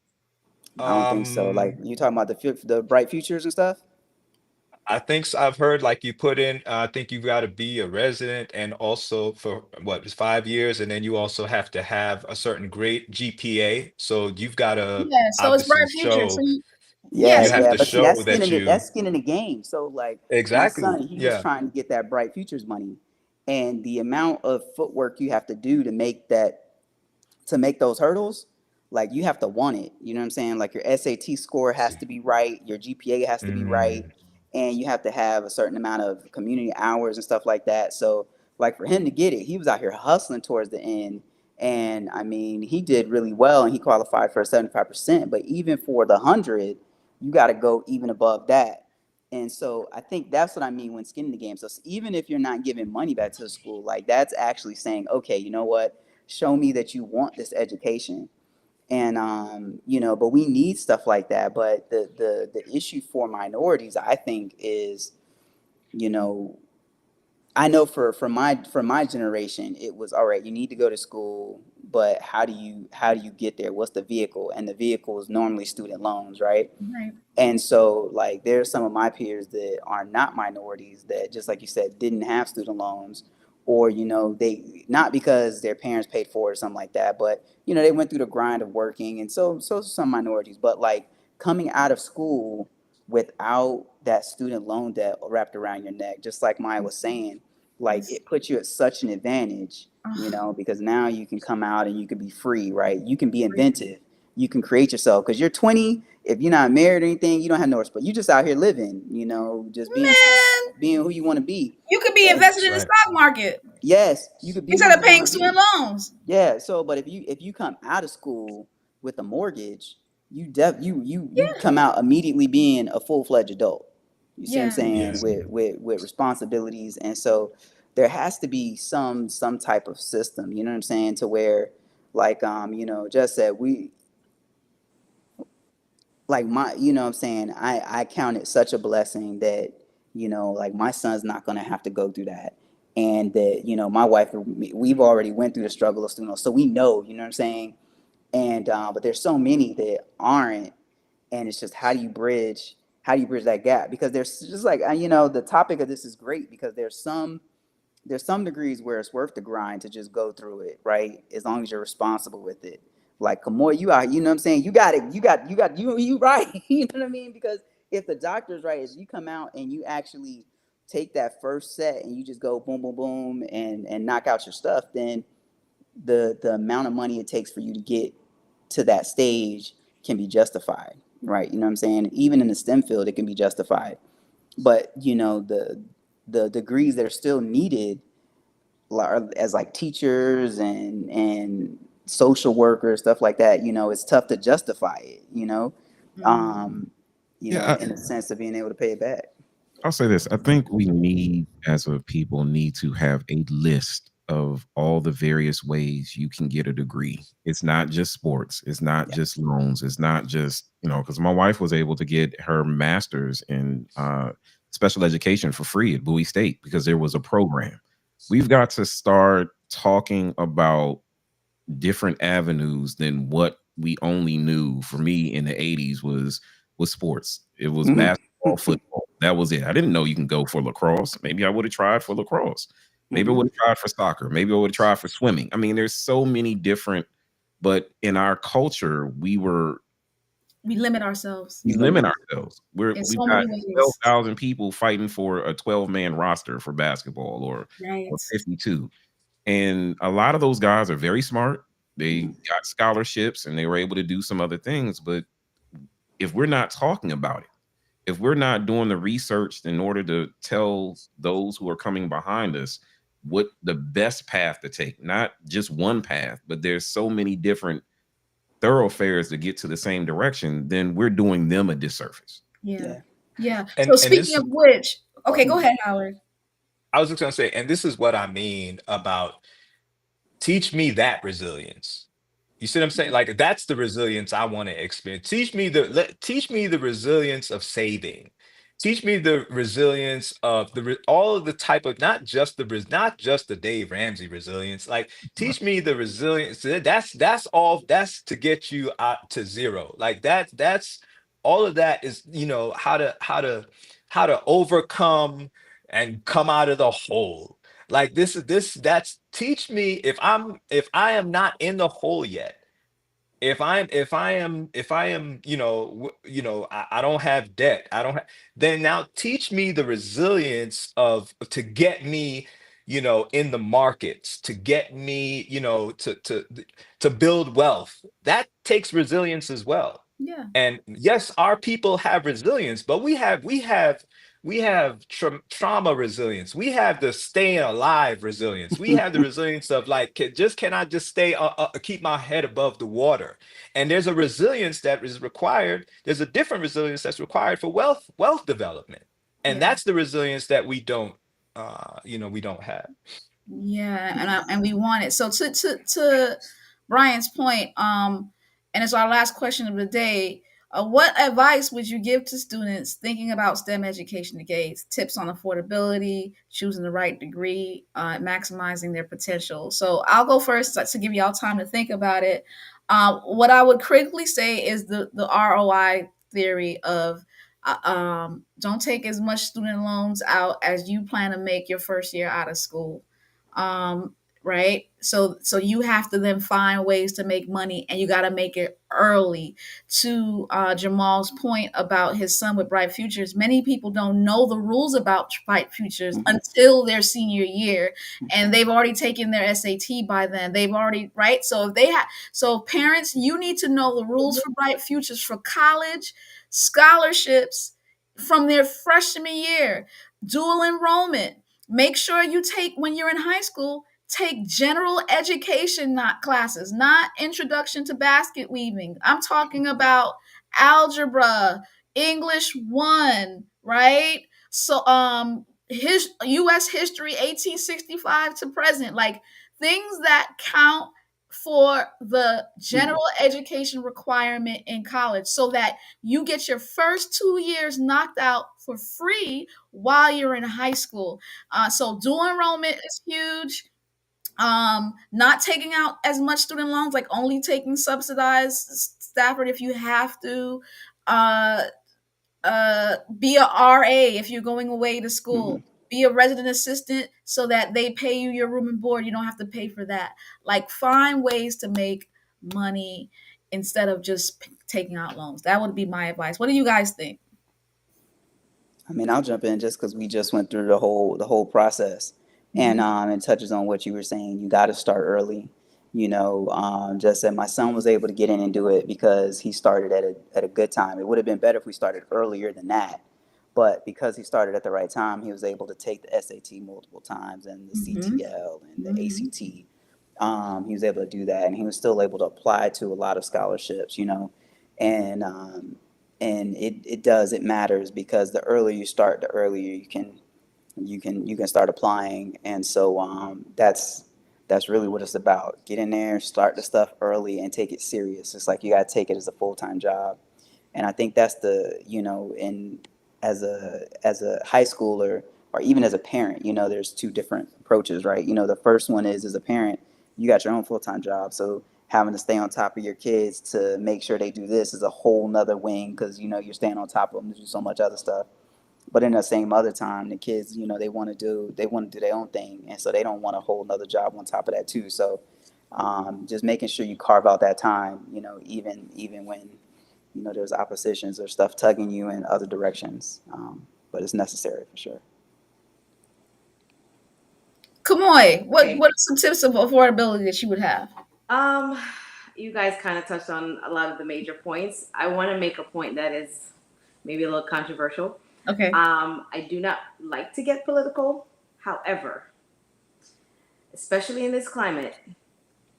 I don't think so. Like Um, you talking about the bright futures and stuff? I think I've heard like you put in, I think you've got to be a resident and also for what is 5 years, and then you also have to have a certain grade GPA. So you've got to Yeah, so it's obviously bright future. So show, yeah, Yeah, you so have yeah, to but see, show that you that's skin in the game. So like my exactly. son, he was Yeah. trying to get that Bright Futures money, and the amount of footwork you have to do to make those hurdles, like you have to want it. You know what I'm saying? Like your SAT score has See. to be right, your GPA has to be right, Mm, and you have to have a certain amount of community hours and stuff like that. So, like for him to get it, he was out here hustling towards the end. And I mean, he did really well and he qualified for a 75%. But even for the 100, you got to go even above that. And so I think that's what I mean when skinning the game. So even if you're not giving money back to the school, like that's actually saying, okay, you know what? Show me that you want this education. And but we need stuff like that. But the issue for minorities, I think, is, you know, I know for my generation, it was all right. You need to go to school, but how do you get there? What's the vehicle? And the vehicle is normally student loans, right? right. And so, like, there's some of my peers that are not minorities that, just like you said, didn't have student loans, or they not because their parents paid for it or something like that, but they went through the grind of working, and so some minorities. But like coming out of school without that student loan debt wrapped around your neck, just like Maya was Yes. saying, like Yes. it puts you at such an advantage, Ah, because now you can come out and you can be free, right? You can be right. inventive, you can create yourself because you're 20. If you're not married or anything, you don't have no respect. You just out here living, just Man, being who you want to be. you could be And invested that's in the right. stock market yes, you could be who instead of you paying want to student be. loans. Yeah. So, but if you come out of school with a mortgage, you Yeah. come out immediately being a full fledged adult. You see what I'm Yeah. saying? Yeah. With responsibilities, and so there has to be some type of system. You know what I'm saying? To where, like, just said we like my what I'm saying, I count it such a blessing that like my son's not going to have to go through that, and that my wife, we've already went through the struggle of student loans, so we know, what I'm saying. And but there's so many that aren't, and it's just how do you bridge that gap, because there's just like the topic of this is great because there's some degrees where it's worth the grind to just go through it, right? As long as you're responsible with it. Like Kamoy, you are, you know what I'm saying? You got it. You right. You know what I mean? Because if the doctor's right, is you come out and you actually take that first set and you just go boom, boom, boom and knock out your stuff, then the amount of money it takes for you to get to that stage can be justified, right? You know what I'm saying? Even in the STEM field, it can be justified. But the degrees that are still needed as like teachers and social workers, stuff like that, it's tough to justify it, Mm. um, Yeah, in the sense of being able to pay it back. I'll say this. I think we need, as a people, need to have a list of all the various ways you can get a degree. It's not just sports. It's not Yeah. just loans. It's not just, because my wife was able to get her master's in special education for free at Bowie State because there was a program. We've got to start talking about different avenues than what we only knew. For me in the 80s was sports. It was Mhm. basketball, football. That was it. I didn't know you can go for lacrosse. Maybe I would have tried for lacrosse. Maybe I would Mhm. have tried for soccer. Maybe I would have tried for swimming. I mean, there's so many different, but in our culture, We limit ourselves we You limit limit. ourselves. in We've so got many ways. 12,000 people fighting for a 12-man roster for basketball or Right. 52. And a lot of those guys are very smart. They Mhm. got scholarships and they were able to do some other things. But if we're not talking about it, if we're not doing the research in order to tell those who are coming behind us what the best path to take, not just one path, but there's so many different thoroughfares to get to the same direction, then we're doing them a disservice. Yeah. Yeah. Yeah. So And speaking this of is which, okay, go Mhm. ahead, Howard. I was just gonna say, and this is what I mean about teach me that resilience. You see what I'm saying? Like that's the resilience I want to experience. Teach me the resilience of saving. Teach me the resilience of all of the type of not just the Dave Ramsey resilience. Like teach me the resilience. That's all. That's to get you out to zero. Like that's all of that is how to overcome and come out of the hole. Like that's teach me if I am not in the hole yet, if I am, I don't have debt, I don't have, then now teach me the resilience of to get me, in the markets, to get me, to build wealth. That takes resilience as well. Yeah. And yes, our people have resilience, but we have trauma resilience. We have the staying alive resilience. We have the resilience of like, can I just stay, keep my head above the water? And there's a resilience that is required. There's a different resilience that's required for wealth development, and Yeah. that's the resilience that we don't have. Yeah, and we want it. So to Brian's point, and it's our last question of the day. What advice would you give to students thinking about STEM education to gates? Tips on affordability, choosing the right degree, maximizing their potential. So I'll go first to give y'all time to think about it. What I would critically say is the ROI theory of don't take as much student loans out as you plan to make your first year out of school. um, right? So you have to then find ways to make money, and you got to make it early. To Jamal's point about his son with bright futures, many people don't know the rules about bright futures until their senior year, and they've already taken their SAT by then. They've already, right. So if they have, so parents, you need to know the rules for bright futures for college scholarships from their freshman year, dual enrollment. Make sure you take, when you're in high school, take general education, not classes, not introduction to basket weaving. I'm talking about algebra, English 1, right? So his US history 1865 to present, like things that count for the general education requirement in college, so that you get your first 2 years knocked out for free while you're in high school. So dual enrollment is huge. Not taking out as much student loans, like only taking subsidized Stafford if you have to. Uh, be a RA if you're going away to school. Be a resident assistant so that they pay you your room and board. You don't have to pay for that. Like, find ways to make money instead of just taking out loans. That would be my advice. What do you guys think? I mean, I'll jump in just because we just went through the whole process, and it touches on what you were saying. You got to start early. Just that my son was able to get in and do it because he started at a good time. It would have been better if we started earlier than that, but because he started at the right time, he was able to take the SAT multiple times and the CTL and the ACT. He was able to do that, and he was still able to apply to a lot of scholarships. And it matters because the earlier you start, the earlier you can start applying. And so that's really what it's about. Get in there, start the stuff early, and take it serious. It's like you got to take it as a full-time job. And I think that's and as a high schooler, or even as a parent, there's two different approaches, right? The first one is, as a parent, you got your own full-time job, so having to stay on top of your kids to make sure they do this is a whole nother wing, because you're staying on top of them to do so much other stuff. But in the same other time, the kids, they want to do their own thing, and so they don't want a whole nother job on top of that too. So just making sure you carve out that time, even when there's oppositions or stuff tugging you in other directions. But it's necessary for sure. Kamoy, what are some tips of affordability that you would have? You guys kind of touched on a lot of the major points. I want to make a point that is maybe a little controversial. Okay. I do not like to get political. However, especially in this climate,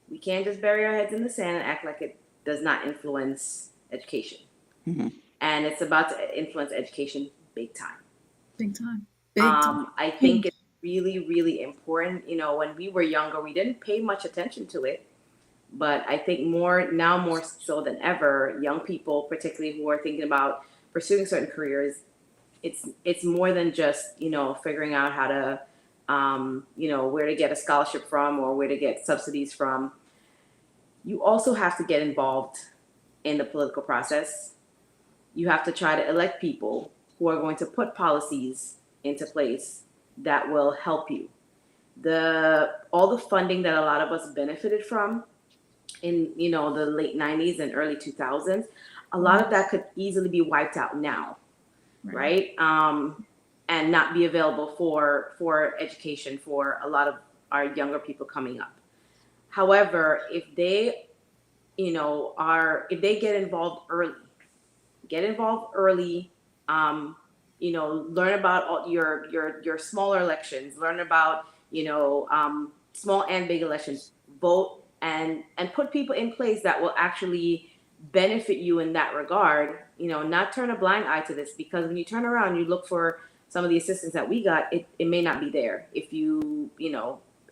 we can't just bury our heads in the sand and act like it does not influence education. And it's about to influence education big time. Big time. Big time. I think it's really, really important. When we were younger, we didn't pay much attention to it. But I think more so than ever, young people, particularly who are thinking about pursuing certain careers, it's more than just figuring out how to where to get a scholarship from or where to get subsidies from. You also have to get involved in the political process. You have to try to elect people who are going to put policies into place that will help you. All the funding that a lot of us benefited from in the late 90s and early 2000s, a lot of that could easily be wiped out now, right? And not be available for education for a lot of our younger people coming up. However, if they if they get involved early, learn about all your smaller elections, learn about small and big elections, vote, and put people in place that will actually benefit you in that regard. Not turn a blind eye to this, because when you turn around, you look for some of the assistance that we got, it may not be there if you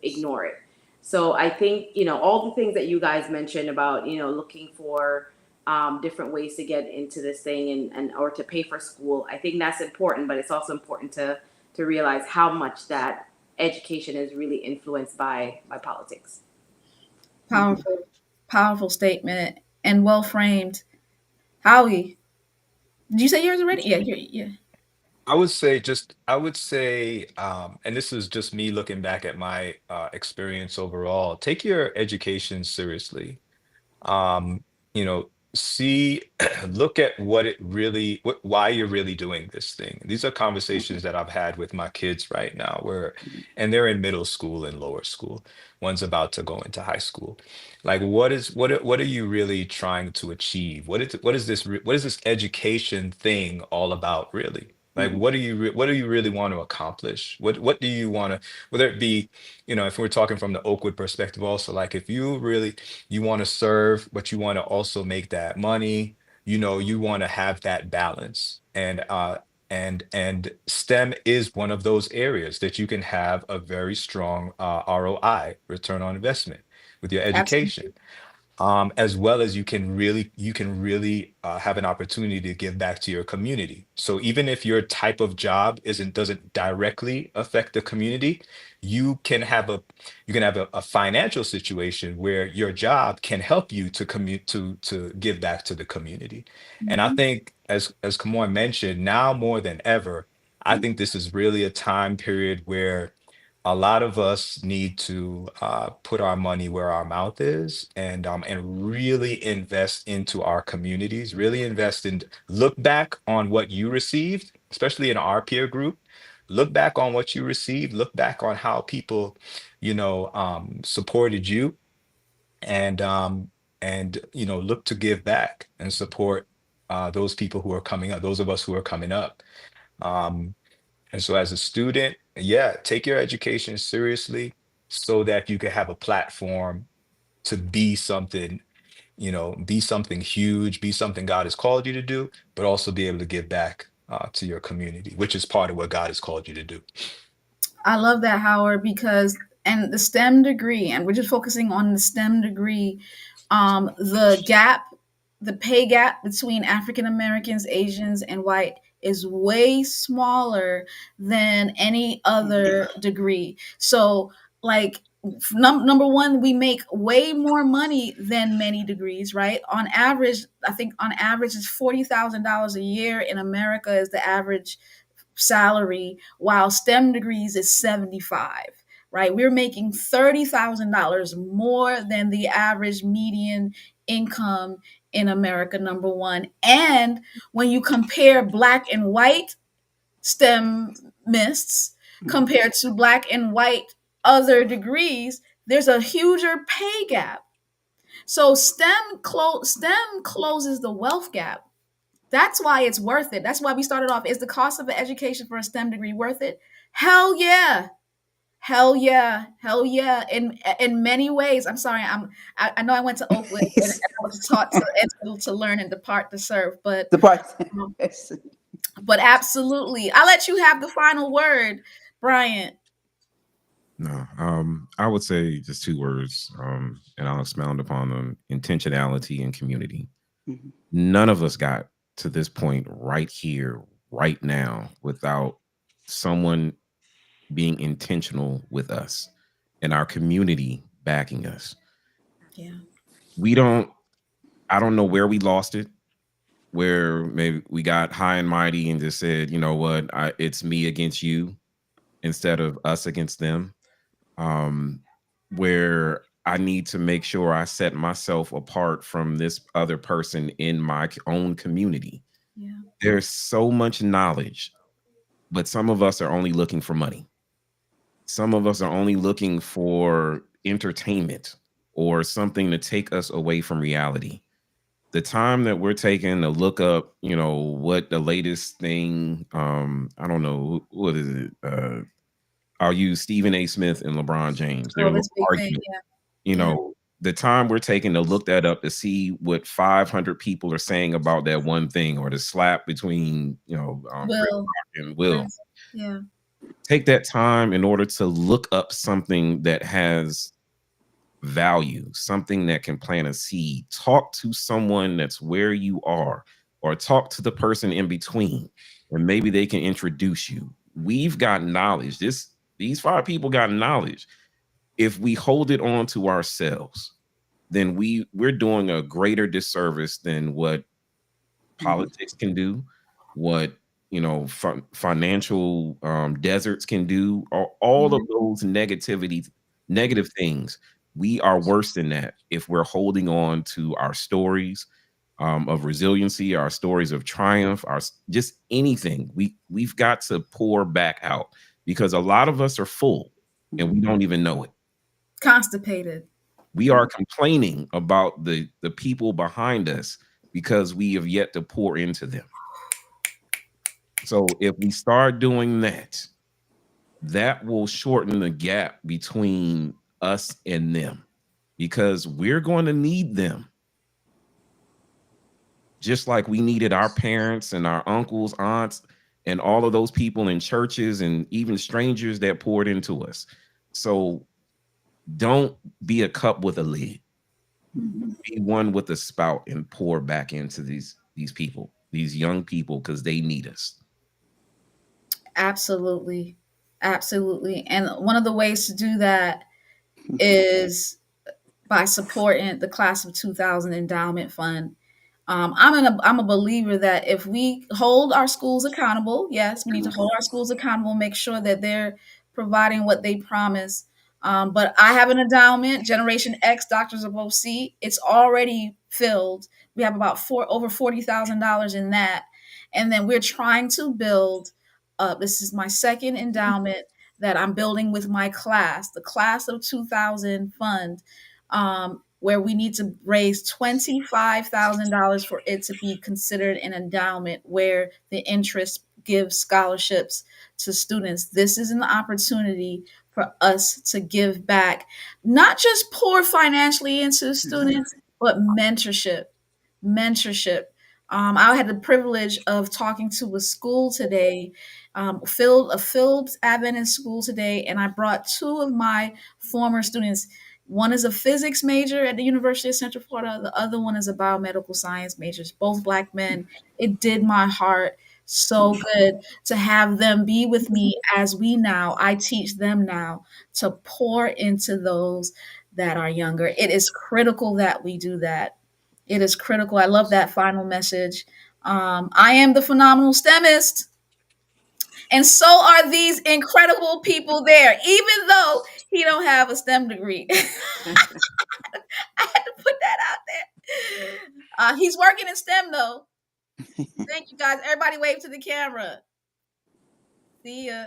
ignore it. So I think all the things that you guys mentioned about looking for different ways to get into this thing and or to pay for school, I think that's important. But it's also important to realize how much that education is really influenced by politics. Powerful, powerful statement and well framed. Howie, did you say yours already? Yeah, yeah. I would say, and this is just me looking back at my experience overall, take your education seriously. um, see, look at why you're really doing this thing. These are conversations that I've had with my kids right now, and they're in middle school and lower school. One's about to go into high school. Like, what are you really trying to achieve? What is this education thing all about, really? Like, what do you really want to accomplish? What do you want to, whether it be, if we're talking from the Oakwood perspective, also, like, if you want to serve, but you want to also make that money. You want to have that balance. And STEM is one of those areas that you can have a very strong ROI, return on investment, with your Absolutely. education, as well as you can really have an opportunity to give back to your community. So even if your type of job doesn't directly affect the community, you can have a financial situation where your job can help you to commute to give back to the community. And I Mhm. think, as Kamoy mentioned, now more than ever, I think this is really a time period where a lot of us need to put our money where our mouth is, and really invest into our communities. Really invest in Look back on what you received, especially in our peer group. Look back on what you received. Look back on how people, supported you, and look to give back and support those people who are coming up. Those of us who are coming up. Um, and so, as a student, yeah, take your education seriously so that you can have a platform to be something huge, be something God has called you to do, but also be able to give back to your community, which is part of what God has called you to do. I love that, Howard, because and the STEM degree, and we're just focusing on the STEM degree. The gap, the pay gap between African Americans, Asians, and white is way smaller than any other degree. So, like, number one, we make way more money than many degrees, right? On average, I think on average, it's $40,000 a year in America is the average salary, while STEM degrees is 75, right? We're making $30,000 more than the average median income in America, number one. And when you compare black and white STEMists compared to black and white other degrees, there's a huger pay gap. So STEM closes the wealth gap. That's why it's worth it. That's why we started off. Is the cost of an education for a STEM degree worth it? Hell yeah. Hell yeah. Hell yeah. In many ways. I'm sorry. I know I went to Oakwood and I was taught to learn and depart to serve, The part. um, but absolutely. I'll let you have the final word, Bryant. No, I would say just two words, and I'll expound upon them: intentionality and community. Mhm. None of us got to this point right here, right now, without someone being intentional with us and our community backing us. Yeah. We don't, I don't know where we lost it. where maybe we got high and mighty and just said, you know what, it's me against you instead of us against them. Um, where I need to make sure I set myself apart from this other person in my own community. Yeah. There's so much knowledge, but some of us are only looking for money. Some of us are only looking for entertainment or something to take us away from reality. The time that we're taking to look up, you know, what the latest thing, I don't know, what is it? I'll use Stephen A. Smith and LeBron James. Their Oh, little this big thing. argument. You Yeah. know, the time we're taking to look that up to see what 500 people are saying about that one thing, or the slap between, you know, Chris Will. Rock and Will. Yeah. Take that time in order to look up something that has value, something that can plant a seed. Talk to someone that's where you are, or talk to the person in between, and maybe they can introduce you. We've got knowledge. These 5 people got knowledge. If we hold it on to ourselves, then we're doing a greater disservice than what politics can do, what, you know, financial deserts can do, all of those negative things. We are worse than that if we're holding on to our stories of resiliency, our stories of triumph, just anything. We've got to pour back out, because a lot of us are full and we don't even know it. Constipated. We are complaining about the people behind us because we have yet to pour into them. So if we start doing that, that will shorten the gap between us and them, because we're going to need them. Just like we needed our parents and our uncles, aunts, and all of those people in churches and even strangers that poured into us. So don't be a cup with a lid. Be one with a spout and pour back into these people, these young people, because they need us. Absolutely. Absolutely. And one of the ways to do that is by supporting the Class of 2000 Endowment Fund. I'm a believer that if we hold our schools accountable, yes, we need to hold our schools accountable, make sure that they're providing what they promise. But I have an endowment, Generation X, Doctors of OC. It's already filled. We have about over $40,000 in that, and then we're trying to build. This is my second endowment that I'm building with my class, the Class of 2000 Fund, where we need to raise $25,000 for it to be considered an endowment where the interest gives scholarships to students. This is an opportunity for us to give back, not just pour financially into students, but mentorship. Mentorship. I had the privilege of talking to a school today, a Field Adventist school today, and I brought 2 of my former students. One is a physics major at the University of Central Florida. The other one is a biomedical science major. Both Black men. It did my heart so good to have them be with me as I teach them now to pour into those that are younger. It is critical that we do that. It is critical. I love that final message. I am the phenomenal STEMist, and so are these incredible people there, even though he don't have a STEM degree. I had to put that out there. He's working in STEM though. Thank you guys. Everybody wave to the camera. See ya.